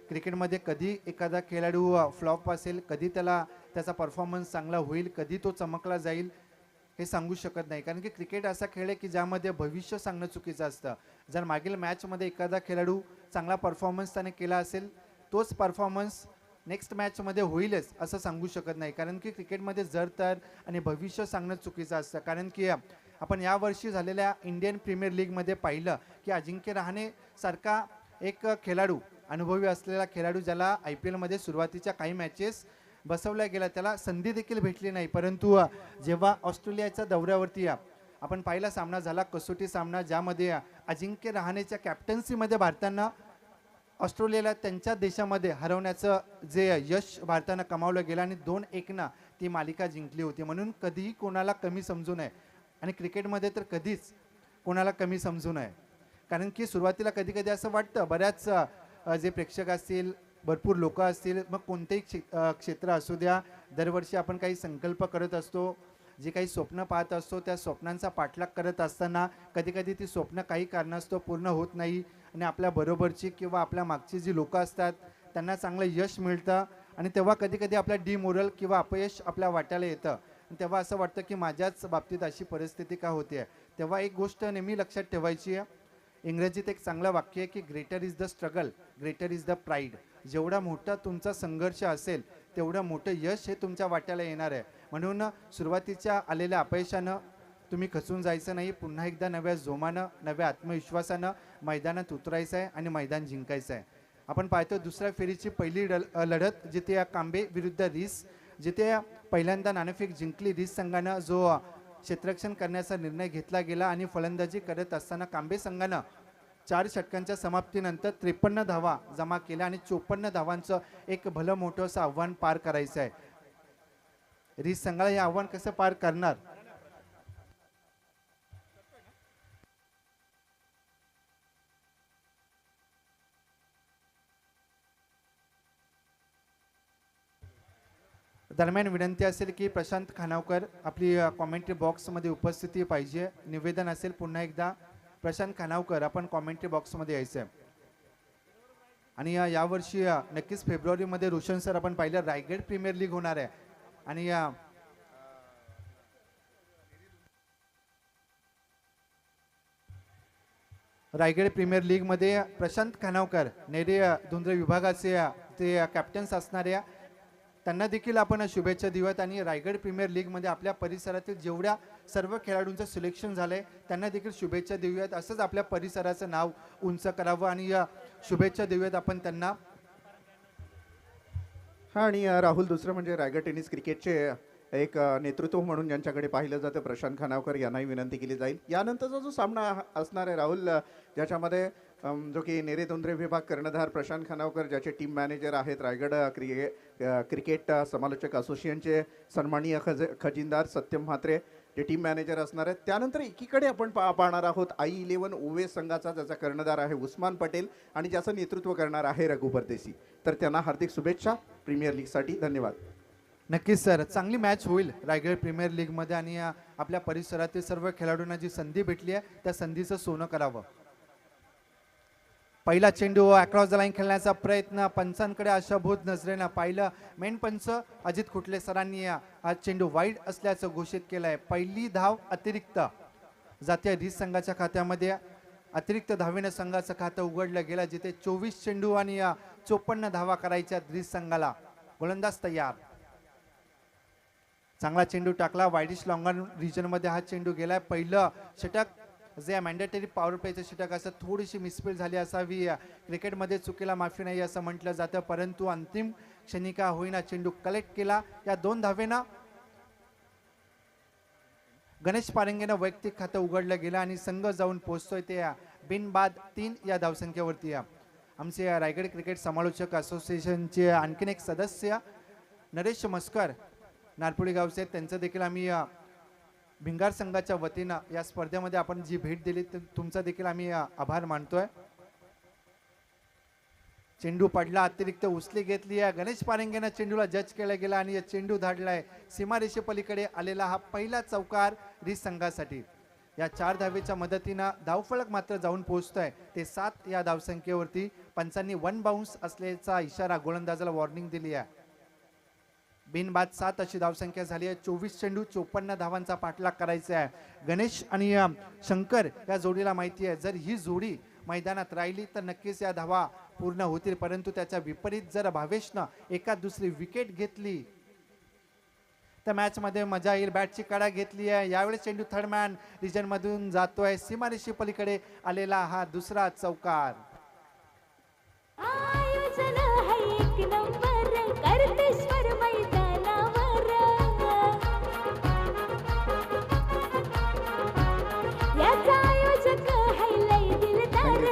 [SPEAKER 1] क्रिकेटमध्ये कधी एखादा खेळाडू फ्लॉप असेल, कधी त्याचा परफॉर्मन्स चांगला होईल, कधी तो चमकला जाईल हे सांगू शकत नाही. कारण की क्रिकेट असा खेळ आहे की ज्यामध्ये भविष्य सांगणं चुकीचं असतं. जर मागील मॅचमध्ये एखादा खेळाडू चांगला परफॉर्मन्स त्याने केला असेल, तोच परफॉर्मन्स नेक्स्ट मॅचमध्ये होईलच असं सांगू शकत नाही. कारण की क्रिकेटमध्ये जर तर आणि भविष्य सांगणं चुकीचं असतं. कारण की आपण यावर्षी झालेल्या इंडियन प्रीमियर लीगमध्ये पाहिलं की अजिंक्य रहाणे सारखा एक खेळाडू, अनुभवी असलेला खेळाडू, ज्याला IPL मध्ये सुरुवातीच्या काही मॅचेस बसवल्या गेल्या, त्याला संधी देखील भेटली नाही. परंतु जेव्हा ऑस्ट्रेलियाच्या दौऱ्यावरती आपण पाहिला सामना झाला, कसोटी सामना, ज्यामध्ये अजिंक्य रहाणेच्या कॅप्टन्सीमध्ये भारतानं ऑस्ट्रेलियाला त्यांच्या देशामध्ये हरवण्याचं जे यश भारतानं कमावलं गेलं आणि 2-1 ती मालिका जिंकली होती. म्हणून कधीही कोणाला कमी समजू नये, आणि क्रिकेटमध्ये तर कधीच कोणाला कमी समजू नये. कारण की सुरुवातीला कधी कधी असं वाटतं, बऱ्याच जे प्रेक्षक असतील, भरपूर लोक असतील, मग कोणतेही क्षेत्र असू द्या, दरवर्षी आपण काही संकल्प करत असतो जी काही स्वप्न पाहत असतो त्या स्वप्नांचा पाठलाग करत असताना कधी कधी ती स्वप्न काही कारणास्तव पूर्ण होत नाही आणि आपल्या बरोबरची किंवा आपल्या मागची जी लोकं असतात त्यांना चांगलं यश मिळतं आणि तेव्हा कधी कधी आपल्या डिमोरल किंवा अपयश आपल्या वाट्याला येतं आणि तेव्हा असं वाटतं की माझ्याच बाबतीत अशी परिस्थिती का होते. तेव्हा एक गोष्ट नेहमी लक्षात ठेवायची आहे. इंग्रजीत एक चांगलं वाक्य आहे की greater is the struggle, greater is the pride. जेवढा मोठा तुमचा संघर्ष असेल तेवढं मोठं यश हे तुमच्या वाट्याला येणार आहे. म्हणून सुरुवातीच्या आलेल्या अपयशानं तुम्ही खचून जायचं नाही. पुन्हा एकदा नव्या जोमानं नव्या आत्मविश्वासानं मैदानात उतरायचं आहे आणि मैदान जिंकायचं आहे. आपण पाहतो दुसऱ्या फेरीची पहिली लढत जिथे कांबे विरुद्ध रीस, जिथे पहिल्यांदा नाणेफेक जिंकली रीस संघानं, जो क्षेत्ररक्षण करण्याचा निर्णय घेतला गेला आणि फलंदाजी करत असताना कांबे संघानं 4 षटकांच्या समाप्तीनंतर 53 धावा जमा केल्या आणि 54 धावांचं एक भलं मोठं असं आव्हान पार करायचं आहे. रीस संघाला हे आव्हान कसं पार करणार? दरम्यान विनंती असेल की प्रशांत खानावकर आपली कॉमेंट्री बॉक्समध्ये उपस्थिती पाहिजे. निवेदन असेल पुन्हा एकदा प्रशांत खानावकर आपण कॉमेंट्री बॉक्समध्ये यायचं आहे. आणि यावर्षी नक्कीच फेब्रुवारीमध्ये रोशन सर आपण पाहिलं रायगड प्रीमियर लीग होणार आहे आणि रायगड प्रीमियर लीगमध्ये प्रशांत खानावकर नेरे धुंद्रे विभागाचे ते कॅप्टन्स असणाऱ्या त्यांना देखील आपण शुभेच्छा देऊयात. आणि रायगड प्रीमियर लीगमध्ये आपल्या परिसरातील जेवढ्या सर्व खेळाडूंचं सिलेक्शन झालंय त्यांना देखील शुभेच्छा देऊयात. असंच आपल्या परिसराचं नाव उंच करावं आणि शुभेच्छा देऊयात आपण त्यांना.
[SPEAKER 5] हां, आणि राहुल, दुसरं म्हणजे रायगड टेनिस क्रिकेटचे एक नेतृत्व म्हणून ज्यांच्याकडे पाहिलं जातं प्रशांत खानावकर यांनाही विनंती केली जाईल. यानंतरचा जो सामना असणार आहे राहुल, ज्याच्यामध्ये जो की नेरे तोंद्रे विभाग कर्णधार प्रशांत खानावकर, ज्याचे टीम मॅनेजर आहेत रायगड क्रिकेट समालोचक असोसिएशनचे सन्माननीय खजिनदार सत्यम म्हात्रे, जे टीम मॅनेजर असणार आहेत. त्यानंतर एकीकडे आपण पाहणार आहोत I11 ओवे संघाचा, ज्याचा कर्णधार आहे उस्मान पटेल आणि ज्याचं नेतृत्व करणार आहे रघु परदेशी. तर त्यांना हार्दिक शुभेच्छा प्रीमियर लीगसाठी. धन्यवाद.
[SPEAKER 1] नक्कीच सर, चांगली मॅच होईल रायगड प्रीमियर लीगमध्ये आणि आपल्या परिसरातील सर्व खेळाडूंना जी संधी भेटली आहे त्या संधीचं सोनं करावं. पहिला चेंडू अक्रॉस द लाईन खेळण्याचा प्रयत्न, पंचांकडे आशाभूत नजरेनं पाहिलं. मेन पंच अजित खुटले सरांनी हा चेंडू वाईड असल्याचं घोषित केलं आहे. पहिली धाव अतिरिक्त जातीय रीस संघाच्या खात्यामध्ये. अतिरिक्त धावेनं संघाचं खातं उघडलं गेलं, जिथे 24 चेंडू आणि 54 धावा करायच्या रीस संघाला. गोलंदाज तयार. चांगला चेंडू टाकला वाईडिश लॉंगॉन रिजनमध्ये हा चेंडू गेलाय. पहिलं षटक जे मॅन्डेटरी पॉवर प्लेचं षटक असं थोडीशी मिसफील झाली असावी. क्रिकेटमध्ये चुकीला माफी नाही असं म्हटलं जातं, परंतु अंतिम क्षणी का होईना चेंडू कलेक्ट केला. या 2 धावेनं गणेश पारंगेनं वैयक्तिक खातं उघडलं गेलं आणि संघ जाऊन पोहोचतोय ते बिनबाद 3 या धावसंख्येवरती. आमचे रायगड क्रिकेट समालोचक असोसिएशनचे आणखीन एक सदस्य नरेश मस्कर नारपुडी गावचे, त्यांचं देखील आम्ही भिंगार संघाच्या वतीनं या स्पर्धेमध्ये आपण जी भेट दिली तुमचा देखील आम्ही आभार मानतोय. चेंडू पडला, अतिरिक्त उचली घेतली आहे. गणेश पारंगेनं चेंडूला जज केला गेला आणि चेंडू धाडलाय सीमारेषे पलीकडे आलेला हा पहिला चौकार रीस संघासाठी. या 4 धावेच्या मदतीनं धावफलक मात्र जाऊन पोहोचतोय ते 7 या धावसंख्येवरती. पंचांनी 1 बाउन्स असल्याचा इशारा गोलंदाजाला वॉर्निंग दिली आहे. बिनबाद 7 अशी धावसंख्या झाली आहे. 24 चेंडू 54 धावांचा पाठलाग करायचा आहे. गणेश आणि शंकर या जोडीला माहिती आहे जर ही जोडी मैदानात राहिली तर नक्कीच या धावा पूर्ण होतील, परंतु त्याच्या विपरीत जर भावेशनं एका दुसरी विकेट घेतली तर मॅच मध्ये मजा येईल. बॅटची कडा घेतली आहे. यावेळी चेंडू थर्ड मॅन रिजन मधून जातोय. सीमारेषे पलीकडे आलेला हा दुसरा चौकार.
[SPEAKER 3] आयोजन है एक नंबर करतेश्वर मैदानावर. याचा आयोजक है लय दिलदार.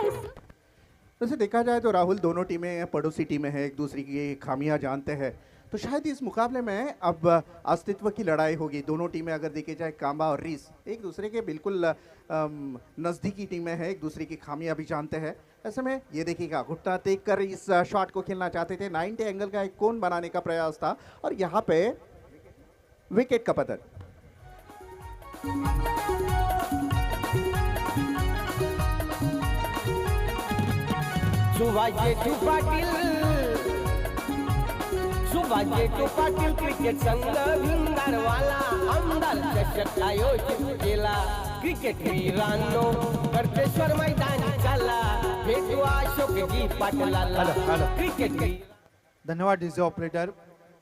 [SPEAKER 5] वैसे देखा जाए तो राहुल, दोनों टीमें पड़ोसी टीमें हैं, एक दूसरे की खामियां जानते हैं, तो शायद इस मुकाबले में अब अस्तित्व की लड़ाई होगी. दोनों टीमें अगर देखी जाए कांबा और रीस एक दूसरे के बिल्कुल नज़दीकी टीमें हैं, एक दूसरे की खामियां भी जानते हैं. ऐसे में ये देखिएगा घुटना टेक कर इस शॉट को खेलना चाहते थे. 90 एंगल का एक कोन बनाने का प्रयास था और यहाँ पे विकेट का पतन.
[SPEAKER 6] सुभाषजेठू पाटील सुभाषजेठू पाटील क्रिकेट संघ भिंगारवाला आमदार चषक आयोजित केला क्रिकेट वीरांनो कर्तेश्वर मैदानी चाला भेटू अशोकजी पाटलाला क्रिकेट
[SPEAKER 1] धन्यवाद डीजे ऑपरेटर.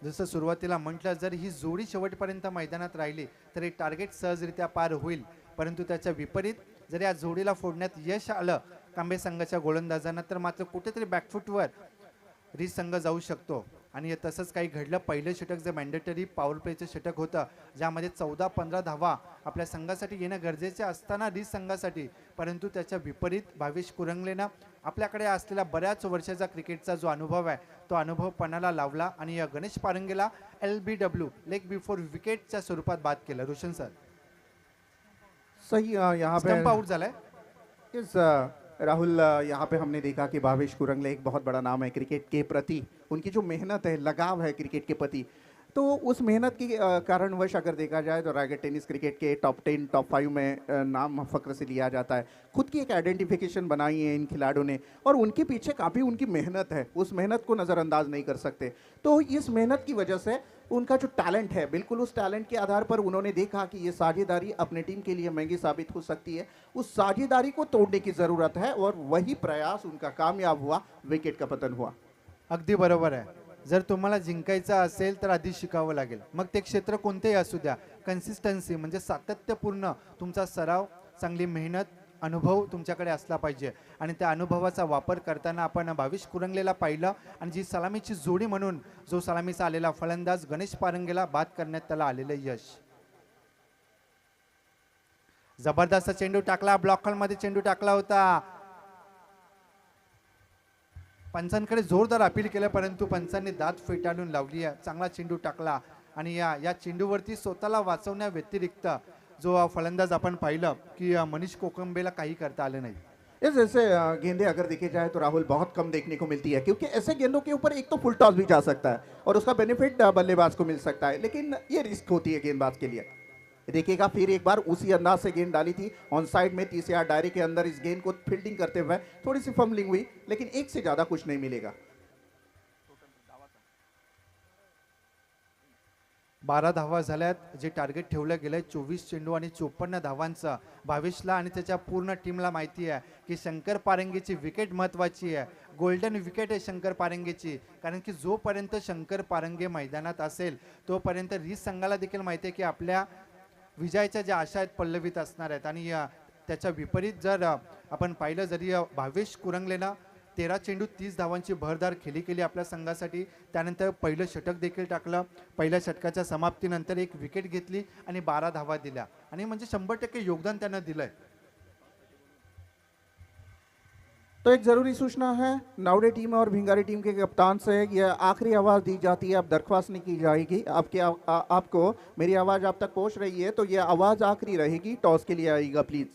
[SPEAKER 1] जसं सुरुवातीला म्हटलं, जर ही जोडी शेवटपर्यंत मैदानात राहिली तर हे टार्गेट सहजरित्या पार होईल, परंतु त्याच्या विपरीत जर या जोडीला फोडण्यात यश आलं कांबे संघाच्या गोलंदाजांना तर मात्र कुठेतरी बॅकफुटवर रिस संघ जाऊ शकतो. आणि तसंच काही घडलं. पहिलं षटक जे मॅन्डेटरी पॉवर प्लेचं षटक होतं, ज्यामध्ये 14-15 धावा आपल्या संघासाठी येणं गरजेचे असताना रिस संघासाठी, परंतु त्याच्या विपरीत भावेश कुरंगलेनं आपल्याकडे असलेला बऱ्याच वर्षाचा क्रिकेटचा जो अनुभव आहे तो अनुभव पणाला लावला आणि या गणेश पारंगेला LBW लेग बिफोर विकेटच्या स्वरूपात बाद केलं. रोशन सर,
[SPEAKER 5] सही यहाँ पे
[SPEAKER 1] स्टंप आउट झालाय.
[SPEAKER 5] इस राहुल यहाँ पे हमने देखा कि भावेश कुरंगले एक बहुत बड़ा नाम है क्रिकेट के प्रति, उनकी जो मेहनत है, लगाव है क्रिकेट के प्रति, तो उस मेहनत की कारणवश अगर देखा जाए तो रायगढ़ टेनिस क्रिकेट के टॉप 10 टॉप 5 में नाम फक्र से लिया जाता है. खुद की एक आइडेंटिफिकेशन बनाई है इन खिलाड़ियों ने और उनके पीछे काफ़ी उनकी मेहनत है, उस मेहनत को नज़रअंदाज नहीं कर सकते. तो इस मेहनत की वजह से उनका जो टैलेंट है, बिल्कुल उस टैलेंट के आधार पर उन्होंने देखा कि ये साझेदारी अपने टीम के लिए महंगी साबित हो सकती है. उस साझेदारी को तोड़ने की ज़रूरत है और वही प्रयास उनका कामयाब हुआ, विकेट का पतन हुआ.
[SPEAKER 1] अगदी बरोबर आहे. जर तुम्हाला जिंकायचं असेल तर आधी शिकावं लागेल, मग ते क्षेत्र कोणतेही असू द्या. कन्सिस्टन्सी म्हणजे सातत्यपूर्ण तुमचा सराव, चांगली मेहनत, अनुभव तुमच्याकडे असला पाहिजे आणि त्या अनुभवाचा वापर करताना आपण भावेश कुरंगलेला पाहिलं आणि जी सलामीची जोडी म्हणून जो सलामीचा आलेला फलंदाज गणेश पारंगेला बाद करण्यात त्याला आलेलं यश. जबरदस्त चेंडू टाकला, ब्लॉक मध्ये चेंडू टाकला होता. पंचांकडे जोरदार अपील केलं, परंतु पंचांनी दात फेटाळून लावली. चांगला चेंडू टाकला आणि या चेंडूवरती स्वतःला वाचवण्या व्यतिरिक्त जो फलंदाज आपण पाहिलं की मनीष कोकंबेला काही करता आलं नाही.
[SPEAKER 5] इस ऐसे गेंदे अगर देखे जाए तो राहुल बहुत कम देखने को मिलती है, क्योंकि ऐसे गेंदों के ऊपर एक तो फुल टॉस भी जा सकता है और उसका बेनिफिट बल्लेबाज को मिल सकता है, लेकिन ये रिस्क होती है गेंदबाज के लिए. देखिएगा फिर एक बार उसी अंदाज से गेंद डाली थी ऑन साइड में 30 यार्ड दायरे के अंदर. इस गेंद को फील्डिंग करते हुए थोड़ी सी फंबलिंग हुई, लेकिन एक से ज्यादा कुछ नहीं मिलेगा.
[SPEAKER 1] 12 धावा झाल्यात. जे टार्गेट ठेवलं गेलंय 24 चेंडू आणि 54 धावांचं. भावेशला आणि त्याच्या पूर्ण टीमला माहिती आहे की शंकर पारंगेची विकेट महत्वाची आहे. गोल्डन विकेट आहे शंकर पारंगेची, कारण की जोपर्यंत शंकर पारंगे मैदानात असेल तोपर्यंत रिस संघाला देखील माहिती आहे की आपल्या विजयाच्या ज्या आशा आहेत पल्लवित असणार आहेत. आणि त्याच्या विपरीत जर आपण पाहिलं, जरी भावेश कुरंगलेनं 13 चेंडू 30 धावांची भरदार खेळी केली आपल्या संघासाठी, त्यानंतर पहिलं षटक देखील टाकलं. पहिल्या षटकाच्या समाप्तीनंतर एक विकेट घेतली आणि 12 धावा दिल्या, आणि म्हणजे 100% योगदान त्यानं दिलंय.
[SPEAKER 5] तो एक जरूरी सूचना है, नावड़े टीम और भिंगारी टीम के कप्तान से यह आखिरी आवाज़ दी जाती है, अब दरख्वास्त नहीं की जाएगी. आपको मेरी आवाज़ आप तक पहुंच रही है तो यह आवाज़ आखिरी रहेगी, टॉस के लिए आएगा प्लीज़.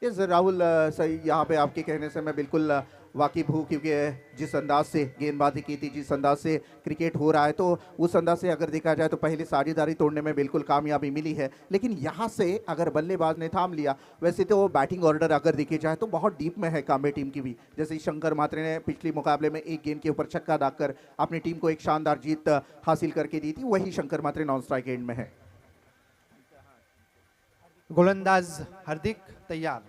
[SPEAKER 5] इस राहुल सही, यहाँ पे आपके कहने से मैं बिल्कुल वाकिफ हूँ, क्योंकि जिस अंदाज से गेंदबाजी की थी, जिस अंदाज से क्रिकेट हो रहा है, तो उस अंदाज से अगर देखा जाए तो पहले साझेदारी तोड़ने में बिल्कुल कामयाबी मिली है. लेकिन यहाँ से अगर बल्लेबाज ने थाम लिया, वैसे तो बैटिंग ऑर्डर अगर देखी जाए तो बहुत डीप में है कांबे टीम की भी. जैसे शंकर मात्रे ने पिछले मुकाबले में एक गेंद के ऊपर छक्का दागकर अपनी टीम को एक शानदार जीत हासिल करके दी थी, वही शंकर मात्रे नॉन स्ट्राइक एंड में है.
[SPEAKER 1] गोलंदाज हार्दिक तयार.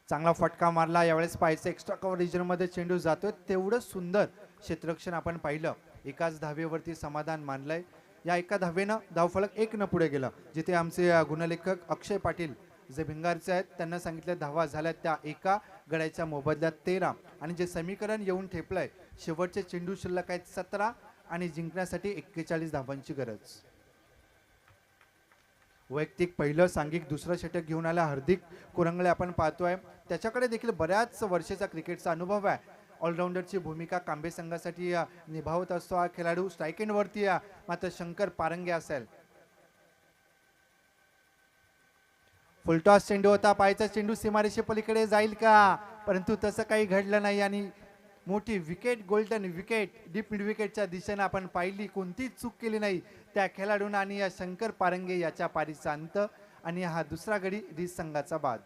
[SPEAKER 1] चांगला फटका मारला. यावेळेस पाहायचं एक्स्ट्रा कव्हर रिजनमध्ये चेंडू जातोय, तेवढं सुंदर क्षेत्ररक्षण आपण पाहिलं. एकाच धावेवरती समाधान मानलंय. या एका धावेनं धावफलक 1 न पुढे गेलं. जिथे आमचे गुणलेखक अक्षय पाटील जे भिंगारचे आहेत त्यांना सांगितलं धावा झाल्यात त्या एका, गड्याच्या मोबदल्यात 13, आणि जे समीकरण येऊन ठेपलंय शेवटचे चेंडू शिल्लक आहेत 17 आणि जिंकण्यासाठी 41 धावांची गरज. वैयक्तिक पहिलं, सांघिक दुसरं षटक घेऊन आला हार्दिक कुरंगले. आपण पाहतोय त्याच्याकडे देखील बऱ्याच वर्षाचा क्रिकेटचा अनुभव आहे. ऑलराऊंडरची भूमिका कांबे संघासाठी निभावत असतो हा खेळाडू. स्ट्राईक एंड वरती मात्र शंकर पारंगे असेल. फुलटॉस चेंडू होता, पायचा चेंडू सीमारेषे पलीकडे जाईल का, परंतु तसं काही घडलं नाही आणि मोठी wicket, golden wicket, deep mid विकेटच्या दिशेने आपण पाहिली, कोणतीच चूक केली नाही त्या खेळाडूंना आणि या शंकर पारंगे याच्या पारीचा अंत आणि हा दुसरा गडी रीस संघाचा बाद.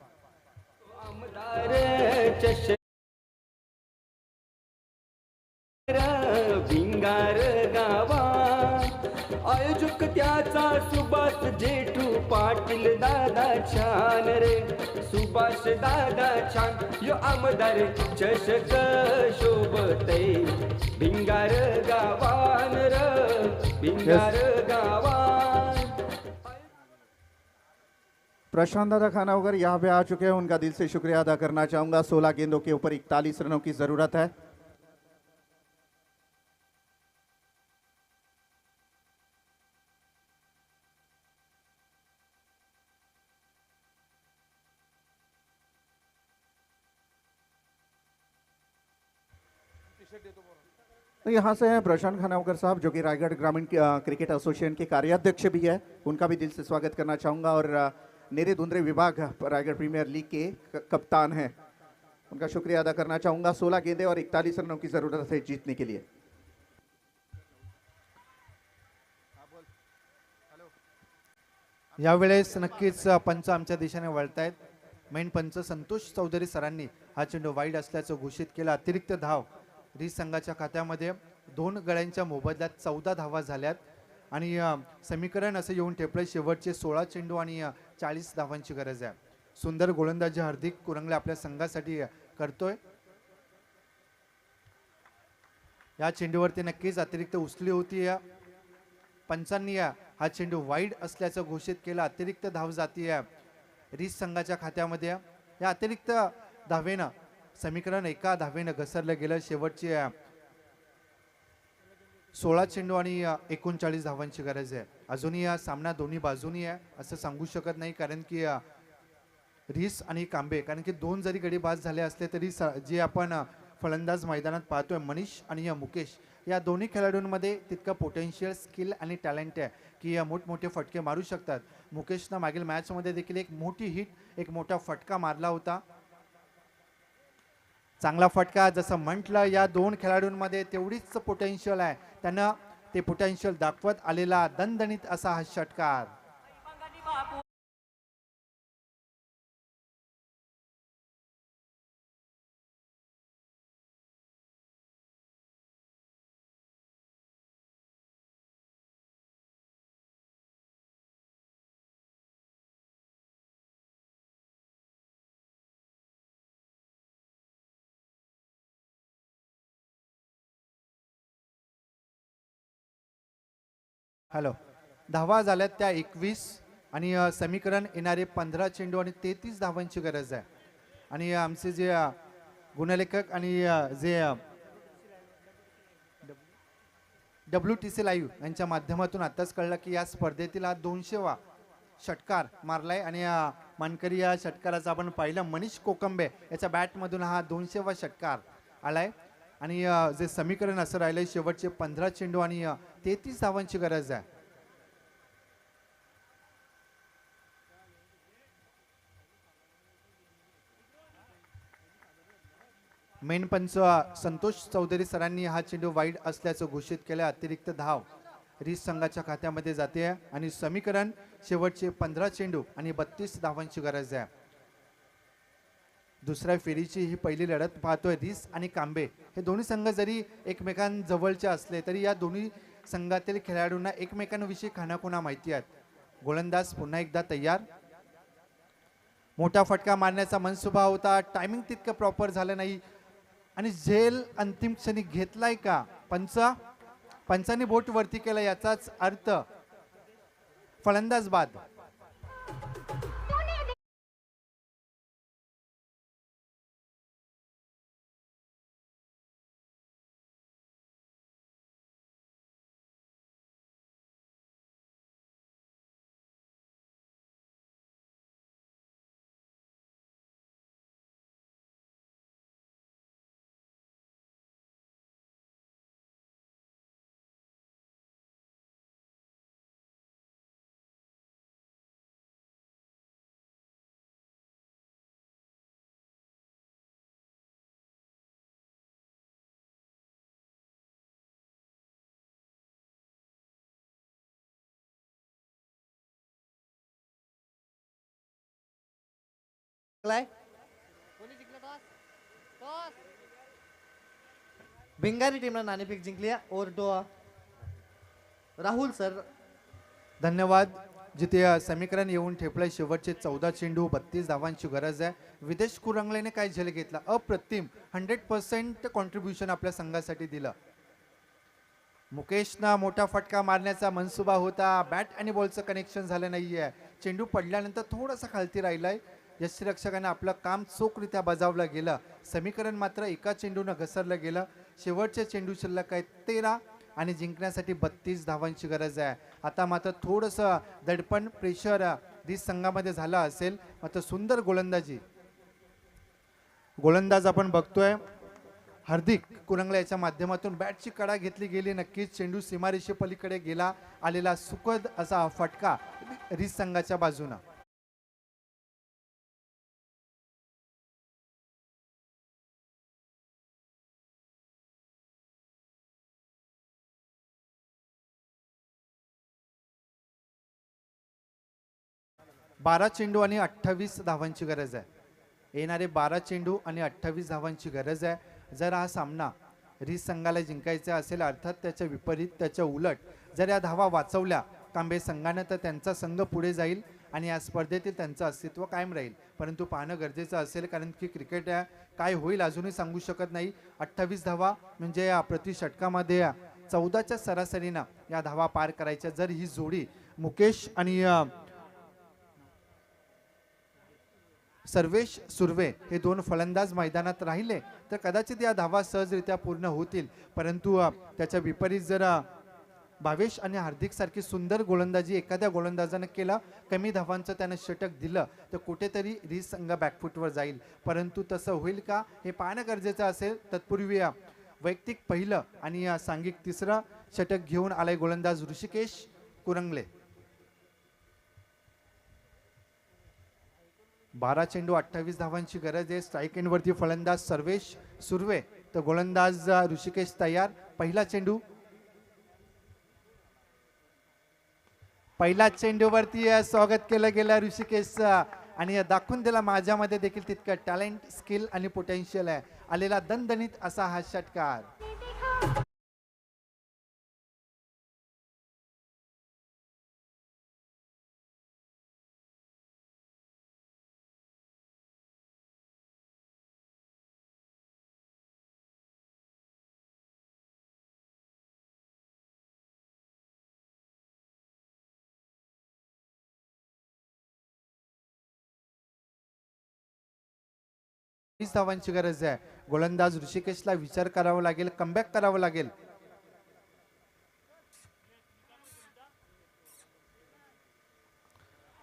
[SPEAKER 6] आमदार चषक भिंगार गावा आयोजक त्याचा सुभाष जेठू पाटील दादा छान रे सुभाष दादा छान यो आमदार चषक शोभतय भिंगार गावान र भिंगार गावान.
[SPEAKER 5] प्रशांत दादा खानावकर यहाँ पे आ चुके हैं, उनका दिल से शुक्रिया अदा करना चाहूंगा. 16 गेंदों के ऊपर 41 रनों की जरूरत है. तो यहाँ से हैं प्रशांत खानावकर साहब जो कि रायगढ़ ग्रामीण क्रिकेट एसोसिएशन के कार्याध्यक्ष भी है, उनका भी दिल से स्वागत करना चाहूँगा. और नेरे धुंद्रे विभाग रायगढ़ प्रीमियर लीग के कप्तान हैं, उनका शुक्रिया अदा करना चाहूँगा. 16 गेंदे और 41 रनों की ज़रूरत है जीतने के लिए.
[SPEAKER 1] यावेळेस नक्कीच पंच आमच्या दिशेने वळतायत. मेन पंच संतोष चौधरी सरांनी हा चेंडू वाईड असल्याचं घोषित केलं. अतिरिक्त धाव रीस संघाच्या खात्यामध्ये 2 गड्यांच्या मोबदल्यात 14 धावा झाल्यात आणि समीकरण असं येऊन ठेपलं. शेवटचे 16 चेंडू आणि 40 धावांची गरज आहे. सुंदर गोलंदाजी हार्दिक कुरंगले आपल्या संघासाठी करतोय. या चेंडूवरती नक्कीच अतिरिक्त उचली होती. पंचांनी हा चेंडू वाईड असल्याचं घोषित केलं. अतिरिक्त धाव जातीय रीस संघाच्या खात्यामध्ये. या अतिरिक्त धावेनं समीकरण एका धावेनं घसरलं गेलं. शेवटची 16 चेंडू आणि 39 धावांची गरज आहे. अजूनही हा सामना दोन्ही बाजूनी आहे असं सांगू शकत नाही, कारण की रीस आणि कांबे, कारण की 2 जरी गडी बाद झाले असले तरी जे आपण फलंदाज मैदानात पाहतोय मनीष आणि मुकेश, या दोन्ही खेळाडूंमध्ये तितकं पोटेन्शियल, स्किल आणि टॅलेंट आहे की मोठमोठे फटके मारू शकतात. मुकेशनं मागील मॅचमध्ये देखील एक मोठी हिट, एक मोठा फटका मारला होता. चांगला फटका, जसं म्हटलं या 2 खेळाडूंमध्ये तेवढीच पोटेन्शियल आहे. त्यांना ते पोटेन्शियल दाखवत आलेला दणदणीत असा हा षटकार. हॅलो, धावा झाल्यात त्या 21 आणि समीकरण येणारे 15 चेंडू आणि 33 धावांची गरज आहे. आणि आमचे जे गुणलेखक आणि जे WTC लाईव्ह यांच्या माध्यमातून आताच कळलं की या स्पर्धेतील हा 200वा षटकार मारलाय आणि मानकरी या षटकाराचा आपण पाहिलं. मनीष कोकंबे याच्या बॅटमधून हा 200वा षटकार आलाय. आणि जे समीकरण असं राहिलंय, शेवटचे 15 चेंडू आणि 33 धावांची गरज आहे. मेन पंच संतोष चौधरी सरांनी हा चेंडू वाईड असल्याचं घोषित केलं. अतिरिक्त धाव रीस संघाच्या खात्यामध्ये जाते आणि समीकरण शेवटचे 15 चेंडू आणि 32 धावांची गरज आहे. दुसऱ्या फेरीची ही पहिली लढत पाहतोय. रीस आणि कांबे हे दोन्ही संघ जरी एकमेकांजवळचे असले तरी या दोन्ही संघातील खेळाडूंना एकमेकांविषयी खानाखुणा माहिती आहेत. गोलंदाज पुन्हा एकदा तयार. मोठा फटका मारण्याचा मनसुबा होता, टायमिंग तितकं प्रॉपर झालं नाही आणि झेल अंतिम क्षणी घेतलाय का? पंचांनी बोट वरती केलं, याचाच अर्थ फलंदाज बाद.
[SPEAKER 7] जिंकलाय भिंगारी टीमनं नाणेफेक जिंकली आहे. Over to Rahul sir.
[SPEAKER 1] धन्यवाद. जिथे समीकरण येऊन ठेपलंय. शेवटचे 14 चेंडू 32 धावांची गरज आहे. विदेश कुरंगलेने काय झेल घेतला. अप्रतिम 100% कॉन्ट्रीब्युशन आपल्या संघासाठी दिलं. मुकेशना मोठा फटका मारण्याचा मनसुबा होता. बॅट आणि बॉलचं कनेक्शन झालं नाहीये. चेंडू पडल्यानंतर थोडासा खालती राहिलाय. यष्टीरक्षकाने आपलं काम चोखरित्या बजावलं गेलं. समीकरण मात्र एका चेंडूनं घसरलं गेलं. शेवटचे चेंडू शिल्लक आहेत 13 आणि जिंकण्यासाठी 32 धावांची गरज आहे. आता मात्र थोडंसं दडपण प्रेशर दिस संघामध्ये झालं असेल. मात्र सुंदर गोलंदाजी. गोलंदाज आपण बघतोय हार्दिक कुरंगले याच्या माध्यमातून बॅटची कडा घेतली गेली. नक्कीच चेंडू सीमारेषे पलीकडे गेला. आलेला सुखद असा फटका रिस संघाच्या बाजूनं. बारा चेंडू आणि 28 धावांची गरज आहे. येणारे 12 चेंडू आणि 28 धावांची गरज आहे. जर हा सामना रिस संघाला जिंकायचा असेल, अर्थात त्याच्या विपरीत त्याच्या उलट जर या धावा वाचवल्या कांबे संघानं, तर त्यांचा संघ पुढे जाईल आणि या स्पर्धेतील त्यांचं अस्तित्व कायम राहील. परंतु पाहणं गरजेचं असेल, कारण की क्रिकेट काय होईल अजूनही सांगू शकत नाही. 28 धावा म्हणजे या प्रति षटकामध्ये 14च्या सरासरीनं या धावा पार करायच्या. जर ही जोडी मुकेश आणि सर्वेश सुर्वे हे दोन फलंदाज मैदानात राहिले तर कदाचित या धावा सहजरित्या पूर्ण होतील. परंतु त्याच्या विपरीत जर भावेश आणि हार्दिक सारखी सुंदर गोलंदाजी एखाद्या गोलंदाजानं केला, कमी धावांचं त्यानं षटक दिलं, तर कुठेतरी रिस संघ बॅकफुटवर जाईल. परंतु तसं होईल का हे पाहणं गरजेचं असेल. तत्पूर्वी वैयक्तिक पहिलं आणि सांघिक तिसरं षटक घेऊन आलाय गोलंदाज ऋषिकेश कुरंगले. 12 चेंडू 28 धावांची गरज आहे. स्ट्राईक एंडवरती फलंदाज सर्वेश सुर्वे तर गोलंदाज ऋषिकेश तयार. पहिला चेंडू, पहिला चेंडूवरती स्वागत केलं गेलं ऋषिकेश आणि दाखवून दिला माझ्यामध्ये देखील तितकं टॅलेंट, स्किल आणि पोटेन्शियल आहे. आलेला दणदणीत असा हा षटकार. धावांची गरज आहे. गोलंदाज ऋषिकेशला विचार करावा लागेल, कमबॅक करावं लागेल.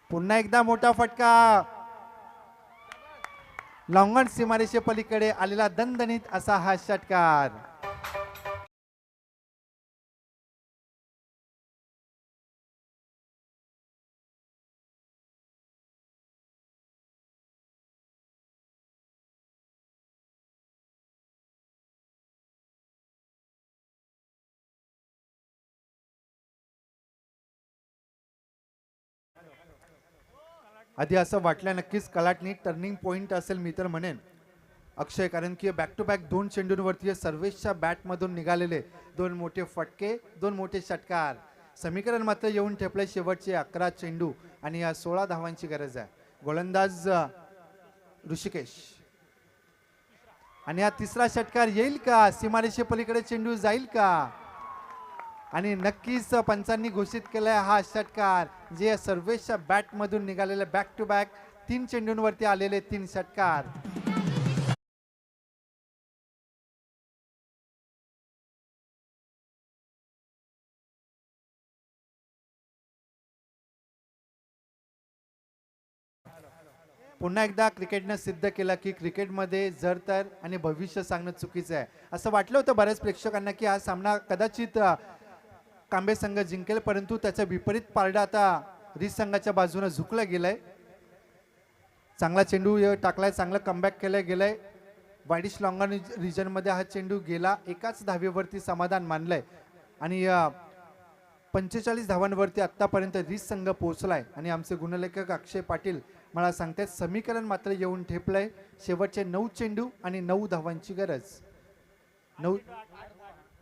[SPEAKER 1] पुन्हा एकदा मोठा फटका. लॉंगन सीमारेषे पलीकडे आलेला दणदणीत असा हा षटकार. आधी असं वाटलं नक्कीच कलाटणी टर्निंग पॉइंट असेल मी तर म्हणेन अक्षय, कारण की बॅक टू बॅक 2 चेंडूंवरती सर्वेशच्या बॅटमधून निघालेले 2 मोठे फटके, 2 मोठे षटकार. समीकरण मात्र येऊन ठेपले. शेवटचे 11 चेंडू आणि 16 धावांची गरज आहे. गोलंदाज ऋषिकेश आणि हा तिसरा षटकार येईल का? सीमारेषे पलीकडे चेंडू जाईल का? आणि नक्कीच पंचांनी घोषित केलाय हा षटकार, जे सर्वेशच्या बॅटमधून निघालेले बॅक टू बॅक 3 चेंडूंवरती आलेले 3 षटकार. पुन्हा एकदा क्रिकेटनं सिद्ध केलं की क्रिकेटमध्ये जर तर आणि भविष्य सांगणं चुकीचं आहे. असं वाटलं होतं बऱ्याच प्रेक्षकांना की हा सामना कदाचित कांबे संघ जिंकेल, परंतु त्याच्या विपरीत पारडा आता रिस संघाच्या बाजूने झुकलं गेलंय. चांगला चेंडू टाकलाय, चांगलं कमबॅक केलं गेलंय. वाईडिश लॉंगन रिजन मध्ये हा चेंडू गेला. एकाच धावेवरती समाधान मानलंय आणि 45 धावांवरती आतापर्यंत रिस संघ पोहोचलाय. आणि आमचे गुणलेखक अक्षय पाटील मला सांगतायत समीकरण मात्र येऊन ठेपलंय. शेवटचे 9 चेंडू आणि 9 धावांची गरज.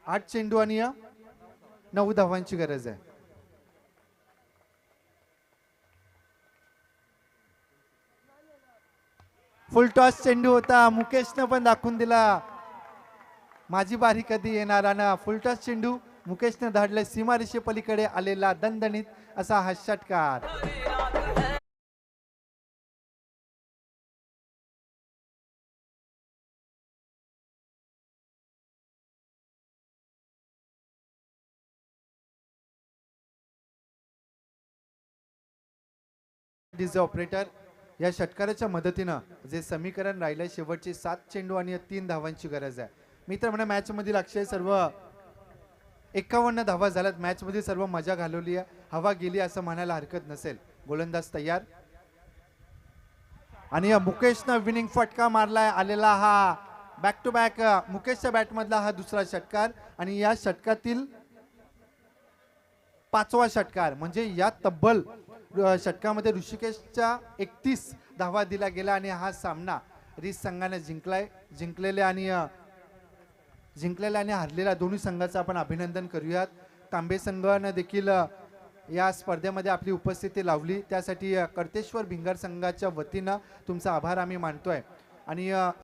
[SPEAKER 1] 8 चेंडू आणि 9 धावांची गरज आहे. फुल टॉस चेंडू होता. मुकेशनं पण दाखवून दिला माझी बारी कधी येणार. आणि फुल टॉस चेंडू मुकेशने धाडले सीमारेषे पलीकडे आलेला दणदणीत असा हा षटकार. डीजे ऑपरेटर या षटकाराच्या मदतीनं जे समीकरण राहिलंय शेवटचे 7 चेंडू आणि 3 धावांची गरज आहे. मित्र म्हणा मॅच मधील अक्षय सर्व 51 धावा झाल्यात. मॅच मध्ये सर्व मजा घालवली आहे. हवा गेली असं म्हणायला हरकत नसेल. गोलंदाज तयार आणि मुकेशनं विनिंग फटका मारलाय. आलेला हा बॅक टू बॅक मुकेशच्या बॅट मधला हा दुसरा षटकार आणि या षटकातील 5वा षटकार. म्हणजे या तब्बल षटकामध्ये ऋषिकेशच्या 31 धावा दिला गेला आणि हा सामना रिस संघाने जिंकलेल्या आणि हरलेल्या दोन्ही संघाचं आपण अभिनंदन करूयात. तांबे संघानं देखील या स्पर्धेमध्ये आपली उपस्थिती लावली. त्यासाठी कर्तेश्वर भिंगार संघाच्या वतीनं तुमचा आभार आम्ही मानतोय. आणि